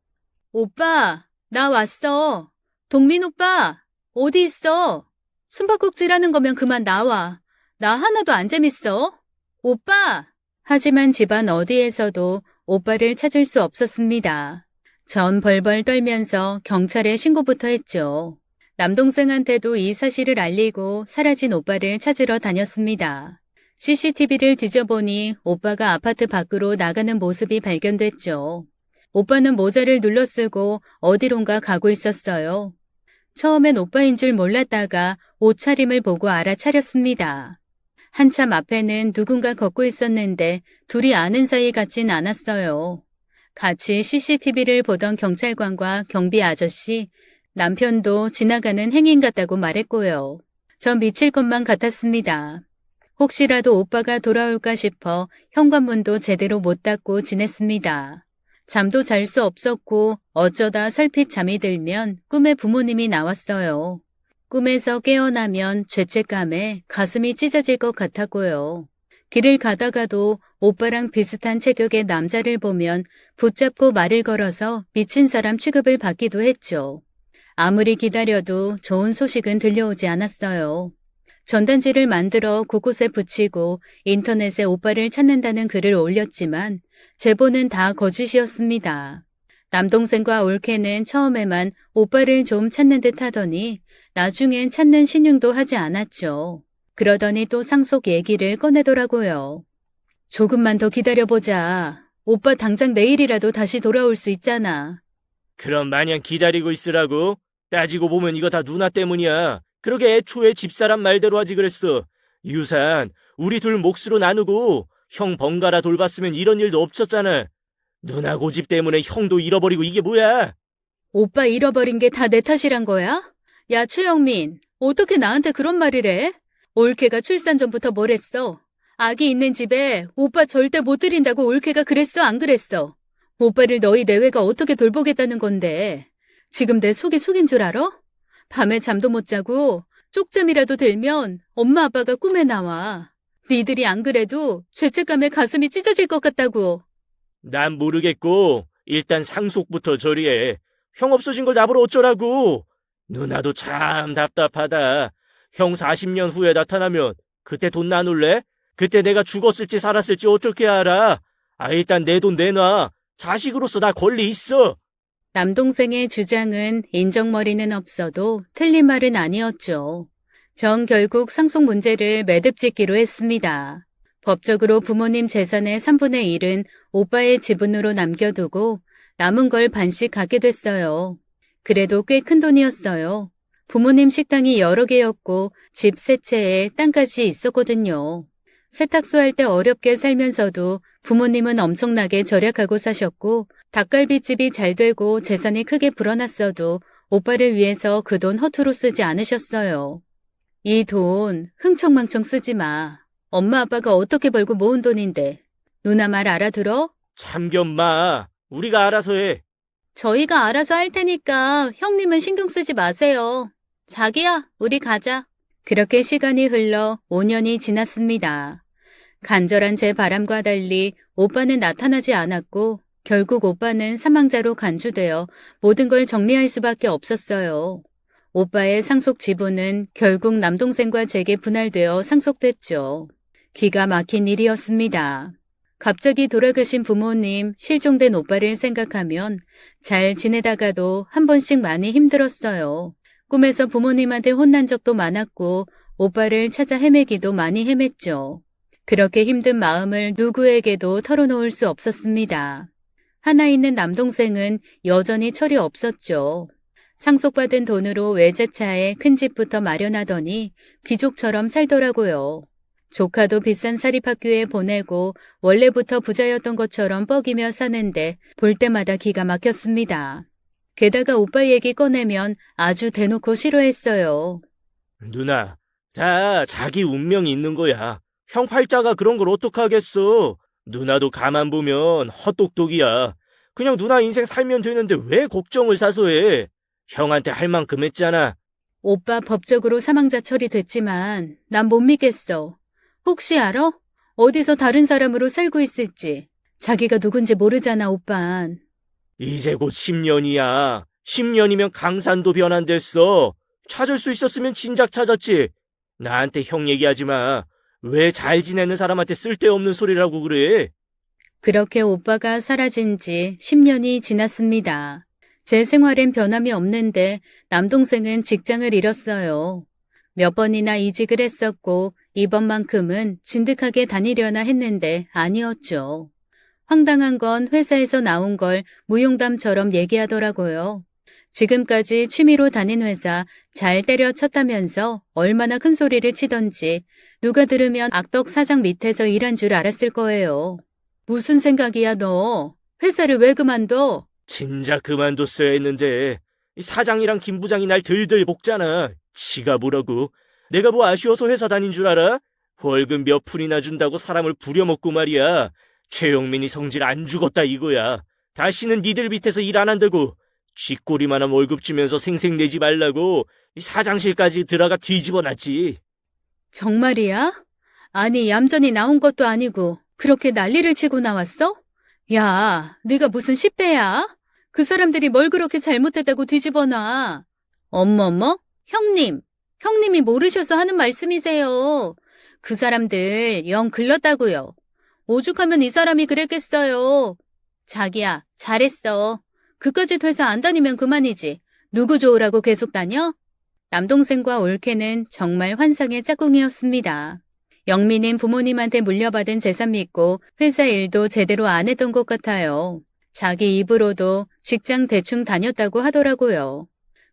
오빠, 나 왔어. 동민 오빠, 어디 있어? 숨바꼭질하는 거면 그만 나와. 나 하나도 안 재밌어. 오빠! 하지만 집안 어디에서도 오빠를 찾을 수 없었습니다. 전 벌벌 떨면서 경찰에 신고부터 했죠. 남동생한테도 이 사실을 알리고 사라진 오빠를 찾으러 다녔습니다. CCTV를 뒤져보니 오빠가 아파트 밖으로 나가는 모습이 발견됐죠. 오빠는 모자를 눌러쓰고 어디론가 가고 있었어요. 처음엔 오빠인 줄 몰랐다가 옷차림을 보고 알아차렸습니다. 한참 앞에는 누군가 걷고 있었는데 둘이 아는 사이 같진 않았어요. 같이 CCTV를 보던 경찰관과 경비 아저씨, 남편도 지나가는 행인 같다고 말했고요. 전 미칠 것만 같았습니다. 혹시라도 오빠가 돌아올까 싶어 현관문도 제대로 못 닫고 지냈습니다. 잠도 잘 수 없었고 어쩌다 설핏 잠이 들면 꿈에 부모님이 나왔어요. 꿈에서 깨어나면 죄책감에 가슴이 찢어질 것 같았고요. 길을 가다가도 오빠랑 비슷한 체격의 남자를 보면 붙잡고 말을 걸어서 미친 사람 취급을 받기도 했죠. 아무리 기다려도 좋은 소식은 들려오지 않았어요. 전단지를 만들어 곳곳에 붙이고 인터넷에 오빠를 찾는다는 글을 올렸지만 제보는 다 거짓이었습니다. 남동생과 올케는 처음에만 오빠를 좀 찾는 듯 하더니 나중엔 찾는 신용도 하지 않았죠. 그러더니 또 상속 얘기를 꺼내더라고요. 조금만 더 기다려보자. 오빠 당장 내일이라도 다시 돌아올 수 있잖아. 그럼 마냥 기다리고 있으라고? 따지고 보면 이거 다 누나 때문이야. 그러게 애초에 집사람 말대로 하지 그랬어. 유산 우리 둘 몫으로 나누고 형 번갈아 돌봤으면 이런 일도 없었잖아. 누나 고집 때문에 형도 잃어버리고 이게 뭐야? 오빠 잃어버린 게 다 내 탓이란 거야? 야, 최영민, 어떻게 나한테 그런 말을 해? 올케가 출산 전부터 뭘 했어? 아기 있는 집에 오빠 절대 못 들인다고 올케가 그랬어, 안 그랬어? 오빠를 너희 내외가 어떻게 돌보겠다는 건데? 지금 내 속이 속인 줄 알아? 밤에 잠도 못 자고 쪽잠이라도 들면 엄마 아빠가 꿈에 나와. 니들이 안 그래도 죄책감에 가슴이 찢어질 것 같다고. 난 모르겠고 일단 상속부터 처리해. 형 없어진 걸 나보러 어쩌라고. 누나도 참 답답하다. 형 40년 후에 나타나면 그때 돈 나눌래? 그때 내가 죽었을지 살았을지 어떻게 알아? 일단 내 돈 내놔. 자식으로서 나 권리 있어. 남동생의 주장은 인정머리는 없어도 틀린 말은 아니었죠. 전 결국 상속 문제를 매듭짓기로 했습니다. 법적으로 부모님 재산의 3분의 1은 오빠의 지분으로 남겨두고 남은 걸 반씩 갖게 됐어요. 그래도 꽤 큰 돈이었어요. 부모님 식당이 여러 개였고 집 세 채에 땅까지 있었거든요. 세탁소 할 때 어렵게 살면서도 부모님은 엄청나게 절약하고 사셨고 닭갈비집이 잘 되고 재산이 크게 불어났어도 오빠를 위해서 그 돈 허투루 쓰지 않으셨어요. 이 돈 흥청망청 쓰지 마. 엄마 아빠가 어떻게 벌고 모은 돈인데. 누나 말 알아들어? 참견마. 우리가 알아서 해. 저희가 알아서 할 테니까 형님은 신경 쓰지 마세요. 자기야, 우리 가자. 그렇게 시간이 흘러 5년이 지났습니다. 간절한 제 바람과 달리 오빠는 나타나지 않았고 결국 오빠는 사망자로 간주되어 모든 걸 정리할 수밖에 없었어요. 오빠의 상속 지분은 결국 남동생과 제게 분할되어 상속됐죠. 기가 막힌 일이었습니다. 갑자기 돌아가신 부모님, 실종된 오빠를 생각하면 잘 지내다가도 한 번씩 많이 힘들었어요. 꿈에서 부모님한테 혼난 적도 많았고 오빠를 찾아 헤매기도 많이 헤맸죠. 그렇게 힘든 마음을 누구에게도 털어놓을 수 없었습니다. 하나 있는 남동생은 여전히 철이 없었죠. 상속받은 돈으로 외제차에 큰 집부터 마련하더니 귀족처럼 살더라고요. 조카도 비싼 사립학교에 보내고 원래부터 부자였던 것처럼 뻐기며 사는데 볼 때마다 기가 막혔습니다. 게다가 오빠 얘기 꺼내면 아주 대놓고 싫어했어요. 누나, 다 자기 운명이 있는 거야. 형 팔자가 그런 걸 어떡하겠어. 누나도 가만 보면 헛똑똑이야. 그냥 누나 인생 살면 되는데 왜 걱정을 사서 해. 형한테 할 만큼 했잖아. 오빠 법적으로 사망자 처리됐지만 난 못 믿겠어. 혹시 알아? 어디서 다른 사람으로 살고 있을지. 자기가 누군지 모르잖아, 오빤. 이제 곧 10년이야. 10년이면 강산도 변환됐어. 찾을 수 있었으면 진작 찾았지. 나한테 형 얘기하지 마. 왜 잘 지내는 사람한테 쓸데없는 소리라고 그래? 그렇게 오빠가 사라진 지 10년이 지났습니다. 제 생활엔 변함이 없는데 남동생은 직장을 잃었어요. 몇 번이나 이직을 했었고 이번만큼은 진득하게 다니려나 했는데 아니었죠. 황당한 건 회사에서 나온 걸 무용담처럼 얘기하더라고요. 지금까지 취미로 다닌 회사 잘 때려쳤다면서 얼마나 큰 소리를 치던지 누가 들으면 악덕 사장 밑에서 일한 줄 알았을 거예요. 무슨 생각이야 너? 회사를 왜 그만둬? 진작 그만뒀어야 했는데 이 사장이랑 김 부장이 날 들들 볶잖아. 지가 뭐라고. 내가 뭐 아쉬워서 회사 다닌 줄 알아? 월급 몇 푼이나 준다고 사람을 부려먹고 말이야. 최영민이 성질 안 죽었다 이거야. 다시는 니들 밑에서 일 안 한다고. 쥐꼬리만한 월급 주면서 생색내지 말라고 이 사장실까지 들어가 뒤집어놨지. 정말이야? 아니 얌전히 나온 것도 아니고 그렇게 난리를 치고 나왔어? 야, 네가 무슨 10대야? 그 사람들이 뭘 그렇게 잘못했다고 뒤집어놔. 어머머? 형님이 모르셔서 하는 말씀이세요. 그 사람들 영 글렀다고요. 오죽하면 이 사람이 그랬겠어요. 자기야, 잘했어. 그까짓 회사 안 다니면 그만이지. 누구 좋으라고 계속 다녀? 남동생과 올케는 정말 환상의 짝꿍이었습니다. 영민은 부모님한테 물려받은 재산 믿고 회사 일도 제대로 안 했던 것 같아요. 자기 입으로도 직장 대충 다녔다고 하더라고요.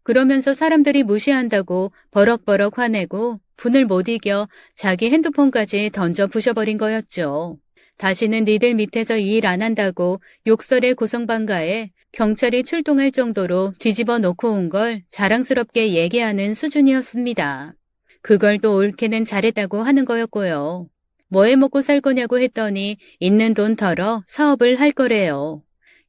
그러면서 사람들이 무시한다고 버럭버럭 화내고 분을 못 이겨 자기 핸드폰까지 던져 부셔버린 거였죠. 다시는 니들 밑에서 일 안 한다고 욕설에 고성방가에 경찰이 출동할 정도로 뒤집어 놓고 온 걸 자랑스럽게 얘기하는 수준이었습니다. 그걸 또 올케는 잘했다고 하는 거였고요. 뭐 해 먹고 살 거냐고 했더니 있는 돈 털어 사업을 할 거래요.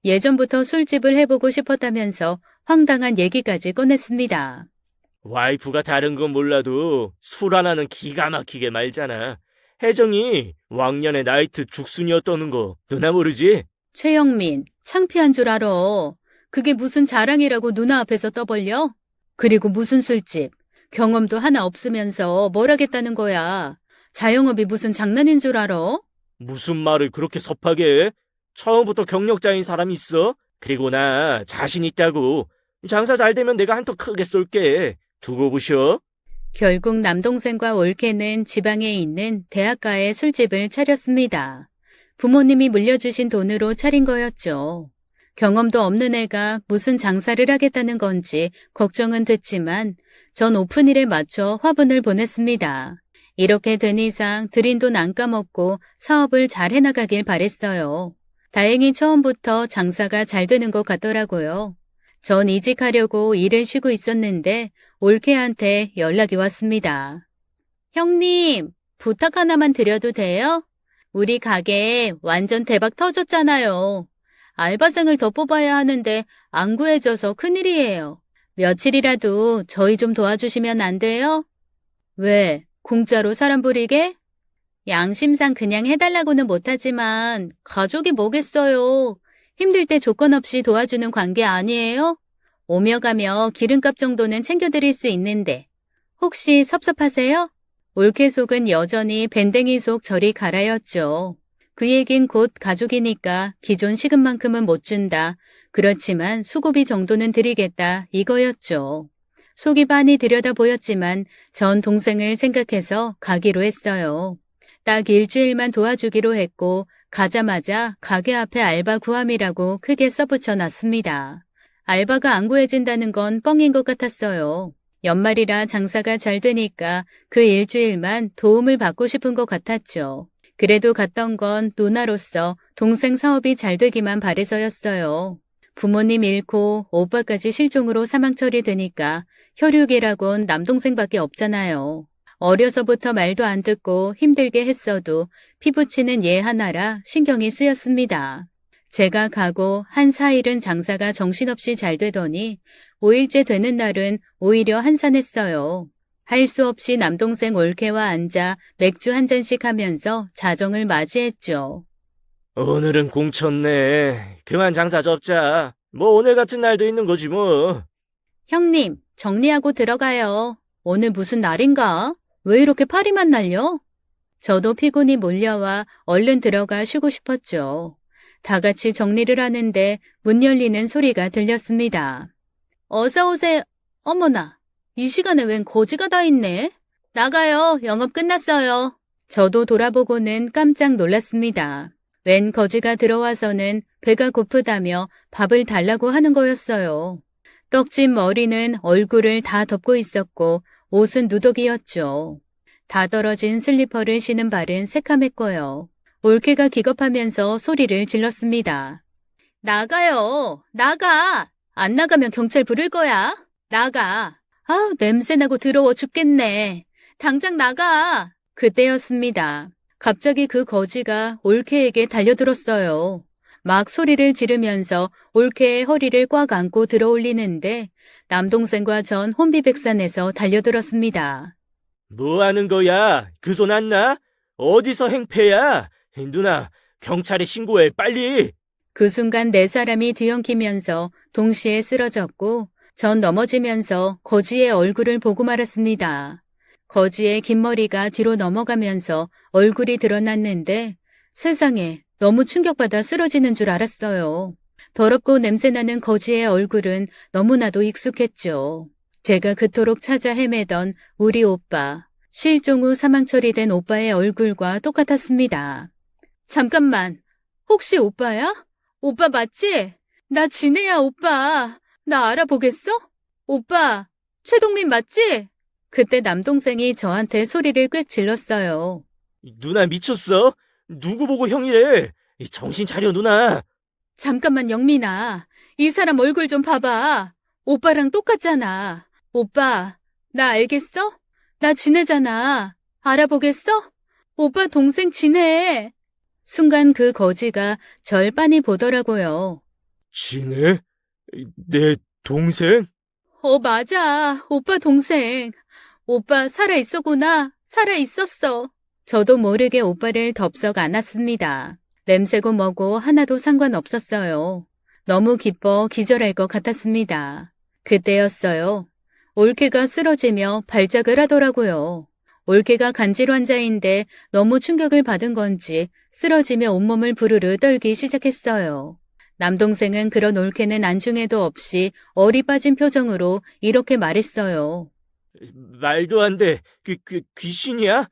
예전부터 술집을 해보고 싶었다면서 황당한 얘기까지 꺼냈습니다. 와이프가 다른 건 몰라도 술 하나는 기가 막히게 말잖아. 혜정이 왕년에 나이트 죽순이었다는 거 누나 모르지? 최영민, 창피한 줄 알아. 그게 무슨 자랑이라고 누나 앞에서 떠벌려? 그리고 무슨 술집, 경험도 하나 없으면서 뭘 하겠다는 거야. 자영업이 무슨 장난인 줄 알아? 무슨 말을 그렇게 섭하게 해? 처음부터 경력자인 사람이 있어? 그리고 나 자신 있다고. 장사 잘 되면 내가 한턱 크게 쏠게. 두고 보셔. 결국 남동생과 올케는 지방에 있는 대학가에 술집을 차렸습니다. 부모님이 물려주신 돈으로 차린 거였죠. 경험도 없는 애가 무슨 장사를 하겠다는 건지 걱정은 됐지만 전 오픈일에 맞춰 화분을 보냈습니다. 이렇게 된 이상 들인 돈 안 까먹고 사업을 잘 해나가길 바랬어요. 다행히 처음부터 장사가 잘 되는 것 같더라고요. 전 이직하려고 일을 쉬고 있었는데 올케한테 연락이 왔습니다. 형님, 부탁 하나만 드려도 돼요? 우리 가게 완전 대박 터졌잖아요. 알바생을 더 뽑아야 하는데 안 구해져서 큰일이에요. 며칠이라도 저희 좀 도와주시면 안 돼요? 왜? 공짜로 사람 부리게? 양심상 그냥 해달라고는 못하지만 가족이 뭐겠어요. 힘들 때 조건 없이 도와주는 관계 아니에요? 오며 가며 기름값 정도는 챙겨드릴 수 있는데 혹시 섭섭하세요? 올케 속은 여전히 밴댕이 속 저리 가라였죠. 그 얘긴 곧 가족이니까 기존 시급만큼은 못 준다. 그렇지만 수고비 정도는 드리겠다 이거였죠. 속이 많이 들여다 보였지만 전 동생을 생각해서 가기로 했어요. 딱 일주일만 도와주기로 했고 가자마자 가게 앞에 알바 구함이라고 크게 써붙여 놨습니다. 알바가 안 구해진다는 건 뻥인 것 같았어요. 연말이라 장사가 잘 되니까 그 일주일만 도움을 받고 싶은 것 같았죠. 그래도 갔던 건 누나로서 동생 사업이 잘 되기만 바래서였어요. 부모님 잃고 오빠까지 실종으로 사망 처리되니까 혈육이라곤 남동생밖에 없잖아요. 어려서부터 말도 안 듣고 힘들게 했어도 피부치는 얘 하나라 신경이 쓰였습니다. 제가 가고 한 4일은 장사가 정신없이 잘 되더니 5일째 되는 날은 오히려 한산했어요. 할 수 없이 남동생 올케와 앉아 맥주 한 잔씩 하면서 자정을 맞이했죠. 오늘은 공쳤네. 그만 장사 접자. 뭐 오늘 같은 날도 있는 거지 뭐. 형님, 정리하고 들어가요. 오늘 무슨 날인가? 왜 이렇게 파리만 날려? 저도 피곤이 몰려와 얼른 들어가 쉬고 싶었죠. 다 같이 정리를 하는데 문 열리는 소리가 들렸습니다. 어서 오세요. 어머나, 이 시간에 웬 거지가 다 있네. 나가요. 영업 끝났어요. 저도 돌아보고는 깜짝 놀랐습니다. 웬 거지가 들어와서는 배가 고프다며 밥을 달라고 하는 거였어요. 떡진 머리는 얼굴을 다 덮고 있었고 옷은 누더기였죠. 다 떨어진 슬리퍼를 신은 발은 새카맸고요. 올케가 기겁하면서 소리를 질렀습니다. 나가요. 나가. 안 나가면 경찰 부를 거야. 나가. 아우, 냄새나고 더러워 죽겠네. 당장 나가. 그때였습니다. 갑자기 그 거지가 올케에게 달려들었어요. 막 소리를 지르면서 올케의 허리를 꽉 안고 들어올리는데 남동생과 전 혼비백산에서 달려들었습니다. 뭐 하는 거야? 그 손 안 나? 어디서 행패야? 누나, 경찰에 신고해, 빨리! 그 순간 네 사람이 뒤엉키면서 동시에 쓰러졌고 전 넘어지면서 거지의 얼굴을 보고 말았습니다. 거지의 긴 머리가 뒤로 넘어가면서 얼굴이 드러났는데 세상에 너무 충격받아 쓰러지는 줄 알았어요. 더럽고 냄새나는 거지의 얼굴은 너무나도 익숙했죠. 제가 그토록 찾아 헤매던 우리 오빠, 실종 후 사망 처리된 오빠의 얼굴과 똑같았습니다. 잠깐만, 혹시 오빠야? 오빠 맞지? 나 진혜야, 오빠. 나 알아보겠어? 오빠, 최동민 맞지? 그때 남동생이 저한테 소리를 꽥 질렀어요. 누나 미쳤어? 누구 보고 형이래? 정신 차려, 누나. 잠깐만, 영민아. 이 사람 얼굴 좀 봐봐. 오빠랑 똑같잖아. 오빠, 나 알겠어? 나 진혜잖아. 알아보겠어? 오빠 동생 진혜. 순간 그 거지가 절 빤히 보더라고요. 지네? 내 동생? 맞아. 오빠 동생. 오빠 살아있었구나. 살아있었어. 저도 모르게 오빠를 덥석 안았습니다. 냄새고 뭐고 하나도 상관없었어요. 너무 기뻐 기절할 것 같았습니다. 그때였어요. 올케가 쓰러지며 발작을 하더라고요. 올케가 간질 환자인데 너무 충격을 받은 건지 쓰러지며 온몸을 부르르 떨기 시작했어요. 남동생은 그런 올케는 안중에도 없이 얼이 빠진 표정으로 이렇게 말했어요. 말도 안 돼. 귀신이야?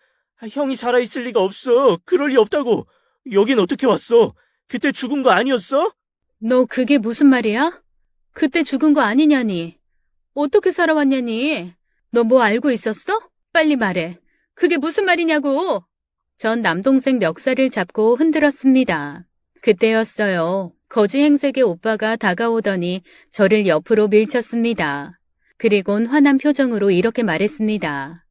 형이 살아있을 리가 없어. 그럴 리 없다고. 여긴 어떻게 왔어? 그때 죽은 거 아니었어? 너 그게 무슨 말이야? 그때 죽은 거 아니냐니? 어떻게 살아왔냐니? 너 뭐 알고 있었어? 빨리 말해. 그게 무슨 말이냐고! 전 남동생 멱살을 잡고 흔들었습니다. 그때였어요. 거지 행색의 오빠가 다가오더니 저를 옆으로 밀쳤습니다. 그리곤 화난 표정으로 이렇게 말했습니다.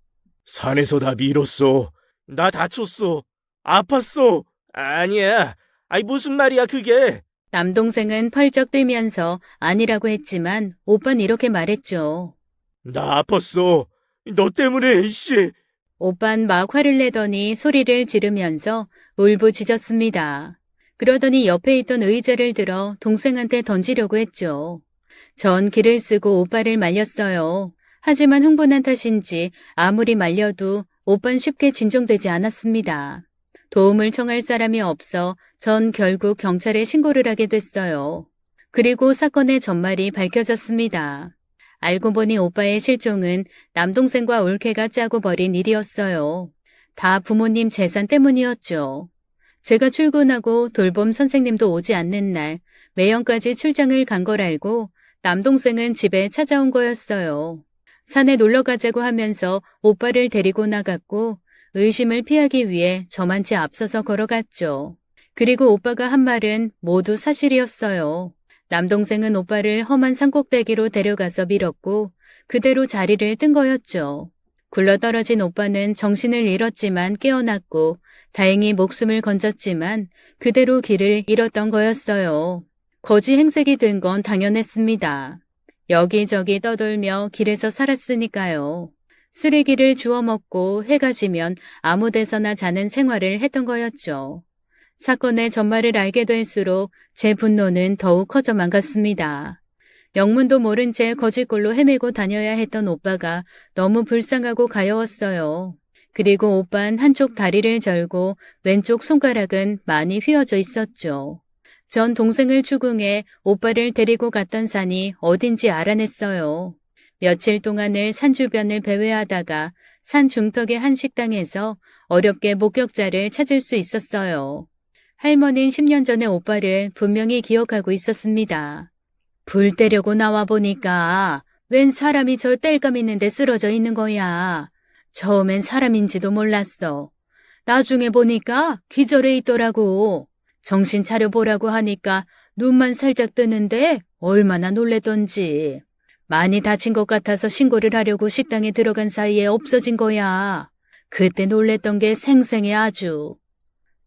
산에서 나 밀었어. 나 다쳤어. 아팠어. 아니야. 아이 무슨 말이야 그게. 남동생은 펄쩍 뛰면서 아니라고 했지만 오빤 이렇게 말했죠. 나 아팠어. 너 때문에 이씨. 오빤 막 화를 내더니 소리를 지르면서 울부짖었습니다. 그러더니 옆에 있던 의자를 들어 동생한테 던지려고 했죠. 전 기를 쓰고 오빠를 말렸어요. 하지만 흥분한 탓인지 아무리 말려도 오빤 쉽게 진정되지 않았습니다. 도움을 청할 사람이 없어 전 결국 경찰에 신고를 하게 됐어요. 그리고 사건의 전말이 밝혀졌습니다. 알고 보니 오빠의 실종은 남동생과 올케가 짜고 벌인 일이었어요. 다 부모님 재산 때문이었죠. 제가 출근하고 돌봄 선생님도 오지 않는 날 매형까지 출장을 간 걸 알고 남동생은 집에 찾아온 거였어요. 산에 놀러 가자고 하면서 오빠를 데리고 나갔고 의심을 피하기 위해 저만치 앞서서 걸어갔죠. 그리고 오빠가 한 말은 모두 사실이었어요. 남동생은 오빠를 험한 산꼭대기로 데려가서 밀었고 그대로 자리를 뜬 거였죠. 굴러떨어진 오빠는 정신을 잃었지만 깨어났고 다행히 목숨을 건졌지만 그대로 길을 잃었던 거였어요. 거지 행색이 된 건 당연했습니다. 여기저기 떠돌며 길에서 살았으니까요. 쓰레기를 주워 먹고 해가 지면 아무 데서나 자는 생활을 했던 거였죠. 사건의 전말을 알게 될수록 제 분노는 더욱 커져만 갔습니다. 영문도 모른 채 거지꼴로 헤매고 다녀야 했던 오빠가 너무 불쌍하고 가여웠어요. 그리고 오빤 한쪽 다리를 절고 왼쪽 손가락은 많이 휘어져 있었죠. 전 동생을 추궁해 오빠를 데리고 갔던 산이 어딘지 알아냈어요. 며칠 동안을 산 주변을 배회하다가 산 중턱의 한 식당에서 어렵게 목격자를 찾을 수 있었어요. 할머니는 10년 전에 오빠를 분명히 기억하고 있었습니다. 불 때려고 나와보니까 웬 사람이 저 땔감 있는데 쓰러져 있는 거야. 처음엔 사람인지도 몰랐어. 나중에 보니까 기절해 있더라고. 정신 차려보라고 하니까 눈만 살짝 뜨는데 얼마나 놀랬던지. 많이 다친 것 같아서 신고를 하려고 식당에 들어간 사이에 없어진 거야. 그때 놀랬던 게 생생해 아주.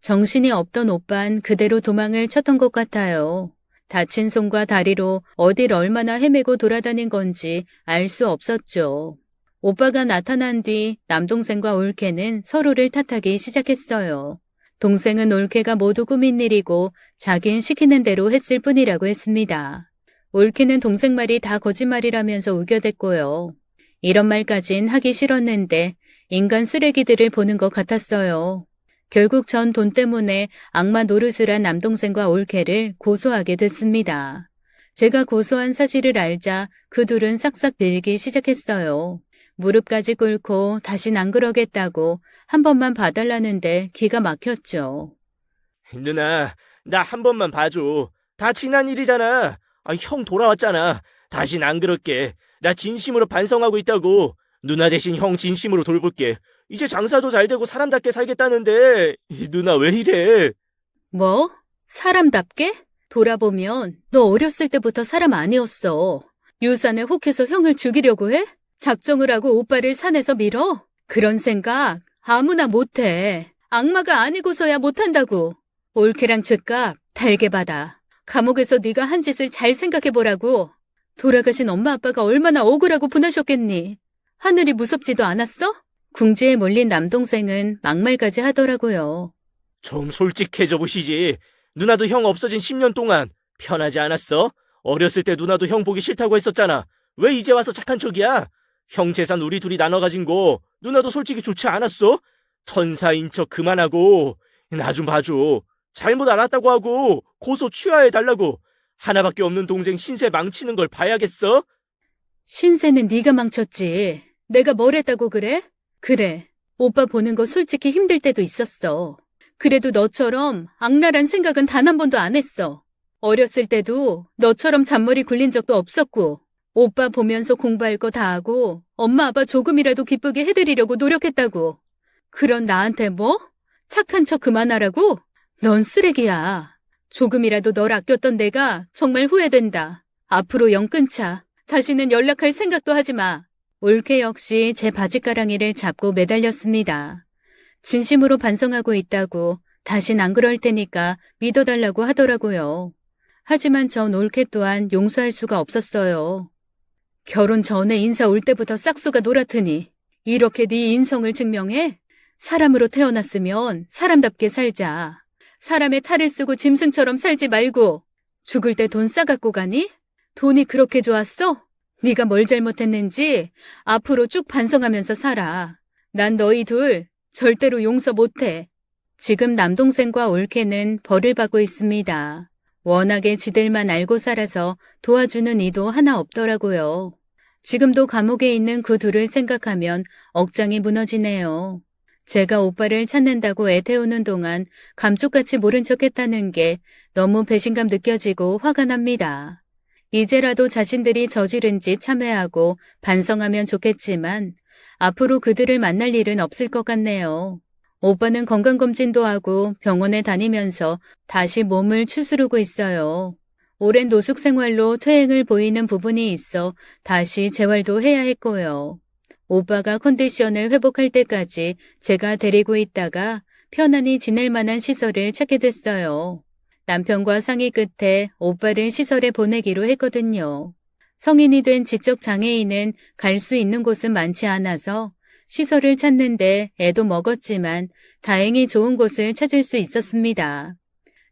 정신이 없던 오빤 그대로 도망을 쳤던 것 같아요. 다친 손과 다리로 어딜 얼마나 헤매고 돌아다닌 건지 알 수 없었죠. 오빠가 나타난 뒤 남동생과 올케는 서로를 탓하기 시작했어요. 동생은 올케가 모두 꾸민 일이고 자긴 시키는 대로 했을 뿐이라고 했습니다. 올케는 동생 말이 다 거짓말이라면서 우겨댔고요. 이런 말까진 하기 싫었는데 인간 쓰레기들을 보는 것 같았어요. 결국 전 돈 때문에 악마 노릇을 한 남동생과 올케를 고소하게 됐습니다. 제가 고소한 사실을 알자 그 둘은 싹싹 빌기 시작했어요. 무릎까지 꿇고 다신 안 그러겠다고 한 번만 봐달라는데 기가 막혔죠. 누나, 나 한 번만 봐줘. 다 지난 일이잖아. 형 돌아왔잖아. 다신 안 그럴게. 나 진심으로 반성하고 있다고. 누나 대신 형 진심으로 돌볼게. 이제 장사도 잘 되고 사람답게 살겠다는데 누나 왜 이래? 뭐? 사람답게? 돌아보면 너 어렸을 때부터 사람 아니었어. 유산에 혹해서 형을 죽이려고 해? 작정을 하고 오빠를 산에서 밀어? 그런 생각 아무나 못해. 악마가 아니고서야 못한다고. 올케랑 죗값 달게 받아. 감옥에서 네가 한 짓을 잘 생각해보라고. 돌아가신 엄마 아빠가 얼마나 억울하고 분하셨겠니? 하늘이 무섭지도 않았어? 궁지에 몰린 남동생은 막말까지 하더라고요. 좀 솔직해져 보시지. 누나도 형 없어진 10년 동안 편하지 않았어? 어렸을 때 누나도 형 보기 싫다고 했었잖아. 왜 이제 와서 착한 척이야? 형 재산 우리 둘이 나눠 가진 거 누나도 솔직히 좋지 않았어? 천사인 척 그만하고 나 좀 봐줘. 잘못 알았다고 하고 고소 취하해달라고. 하나밖에 없는 동생 신세 망치는 걸 봐야겠어? 신세는 네가 망쳤지. 내가 뭘 했다고 그래? 그래. 오빠 보는 거 솔직히 힘들 때도 있었어. 그래도 너처럼 악랄한 생각은 단 한 번도 안 했어. 어렸을 때도 너처럼 잔머리 굴린 적도 없었고, 오빠 보면서 공부할 거 다 하고 엄마 아빠 조금이라도 기쁘게 해드리려고 노력했다고. 그런 나한테 뭐? 착한 척 그만하라고? 넌 쓰레기야. 조금이라도 널 아꼈던 내가 정말 후회된다. 앞으로 영 끊자. 다시는 연락할 생각도 하지 마. 올케 역시 제 바지가랑이를 잡고 매달렸습니다. 진심으로 반성하고 있다고 다신 안 그럴 테니까 믿어달라고 하더라고요. 하지만 전 올케 또한 용서할 수가 없었어요. 결혼 전에 인사 올 때부터 싹수가 놀았더니 이렇게 네 인성을 증명해? 사람으로 태어났으면 사람답게 살자. 사람의 탈을 쓰고 짐승처럼 살지 말고 죽을 때 돈 싸갖고 가니? 돈이 그렇게 좋았어? 네가 뭘 잘못했는지 앞으로 쭉 반성하면서 살아. 난 너희 둘 절대로 용서 못해. 지금 남동생과 올케는 벌을 받고 있습니다. 워낙에 지들만 알고 살아서 도와주는 이도 하나 없더라고요. 지금도 감옥에 있는 그 둘을 생각하면 억장이 무너지네요. 제가 오빠를 찾는다고 애태우는 동안 감쪽같이 모른 척했다는 게 너무 배신감 느껴지고 화가 납니다. 이제라도 자신들이 저지른 짓 참회하고 반성하면 좋겠지만 앞으로 그들을 만날 일은 없을 것 같네요. 오빠는 건강검진도 하고 병원에 다니면서 다시 몸을 추스르고 있어요. 오랜 노숙 생활로 퇴행을 보이는 부분이 있어 다시 재활도 해야 했고요. 오빠가 컨디션을 회복할 때까지 제가 데리고 있다가 편안히 지낼 만한 시설을 찾게 됐어요. 남편과 상의 끝에 오빠를 시설에 보내기로 했거든요. 성인이 된 지적장애인은 갈 수 있는 곳은 많지 않아서 시설을 찾는데 애도 먹었지만 다행히 좋은 곳을 찾을 수 있었습니다.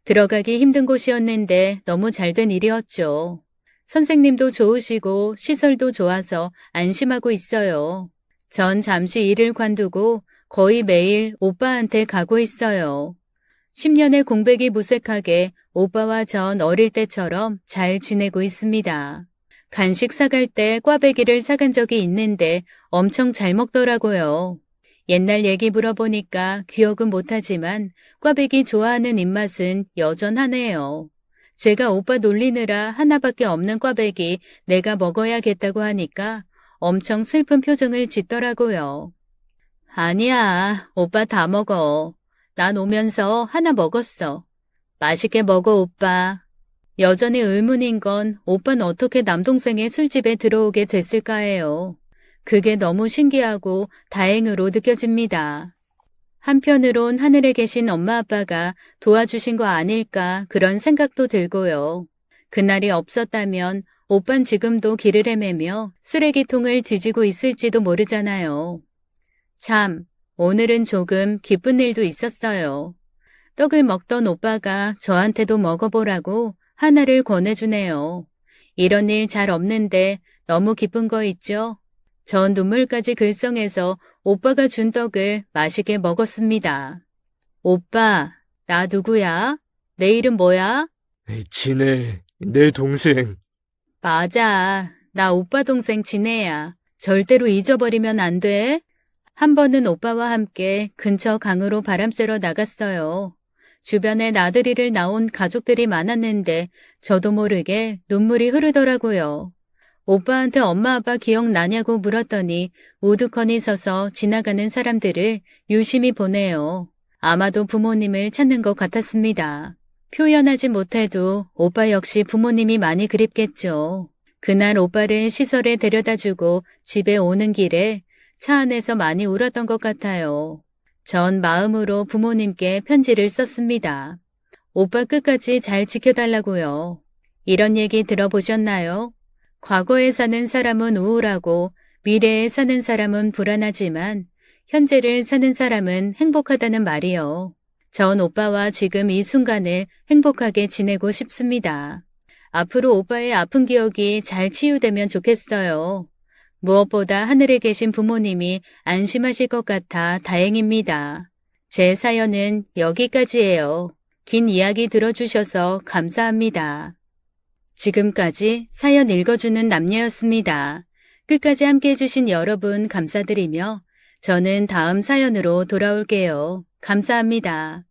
들어가기 힘든 곳이었는데 너무 잘된 일이었죠. 선생님도 좋으시고 시설도 좋아서 안심하고 있어요. 전 잠시 일을 관두고 거의 매일 오빠한테 가고 있어요. 10년의 공백이 무색하게 오빠와 전 어릴 때처럼 잘 지내고 있습니다. 간식 사갈 때 꽈배기를 사간 적이 있는데 엄청 잘 먹더라고요. 옛날 얘기 물어보니까 기억은 못하지만 꽈배기 좋아하는 입맛은 여전하네요. 제가 오빠 놀리느라 하나밖에 없는 꽈배기 내가 먹어야겠다고 하니까 엄청 슬픈 표정을 짓더라고요. 아니야, 오빠 다 먹어. 난 오면서 하나 먹었어. 맛있게 먹어, 오빠. 여전히 의문인 건 오빠는 어떻게 남동생의 술집에 들어오게 됐을까예요. 그게 너무 신기하고 다행으로 느껴집니다. 한편으론 하늘에 계신 엄마 아빠가 도와주신 거 아닐까 그런 생각도 들고요. 그날이 없었다면 오빤 지금도 길을 헤매며 쓰레기통을 뒤지고 있을지도 모르잖아요. 참, 오늘은 조금 기쁜 일도 있었어요. 떡을 먹던 오빠가 저한테도 먹어보라고 하나를 권해주네요. 이런 일 잘 없는데 너무 기쁜 거 있죠? 전 눈물까지 글썽해서 오빠가 준 떡을 맛있게 먹었습니다. 오빠, 나 누구야? 내 이름 뭐야? 진해, 내 동생. 맞아. 나 오빠 동생 진혜야. 절대로 잊어버리면 안 돼. 한 번은 오빠와 함께 근처 강으로 바람 쐬러 나갔어요. 주변에 나들이를 나온 가족들이 많았는데 저도 모르게 눈물이 흐르더라고요. 오빠한테 엄마 아빠 기억나냐고 물었더니 우두커니 서서 지나가는 사람들을 유심히 보네요. 아마도 부모님을 찾는 것 같았습니다. 표현하지 못해도 오빠 역시 부모님이 많이 그립겠죠. 그날 오빠를 시설에 데려다주고 집에 오는 길에 차 안에서 많이 울었던 것 같아요. 전 마음으로 부모님께 편지를 썼습니다. 오빠 끝까지 잘 지켜달라고요. 이런 얘기 들어보셨나요? 과거에 사는 사람은 우울하고 미래에 사는 사람은 불안하지만 현재를 사는 사람은 행복하다는 말이요. 전 오빠와 지금 이 순간을 행복하게 지내고 싶습니다. 앞으로 오빠의 아픈 기억이 잘 치유되면 좋겠어요. 무엇보다 하늘에 계신 부모님이 안심하실 것 같아 다행입니다. 제 사연은 여기까지예요. 긴 이야기 들어주셔서 감사합니다. 지금까지 사연 읽어주는 남녀였습니다. 끝까지 함께 해주신 여러분 감사드리며 저는 다음 사연으로 돌아올게요. 감사합니다.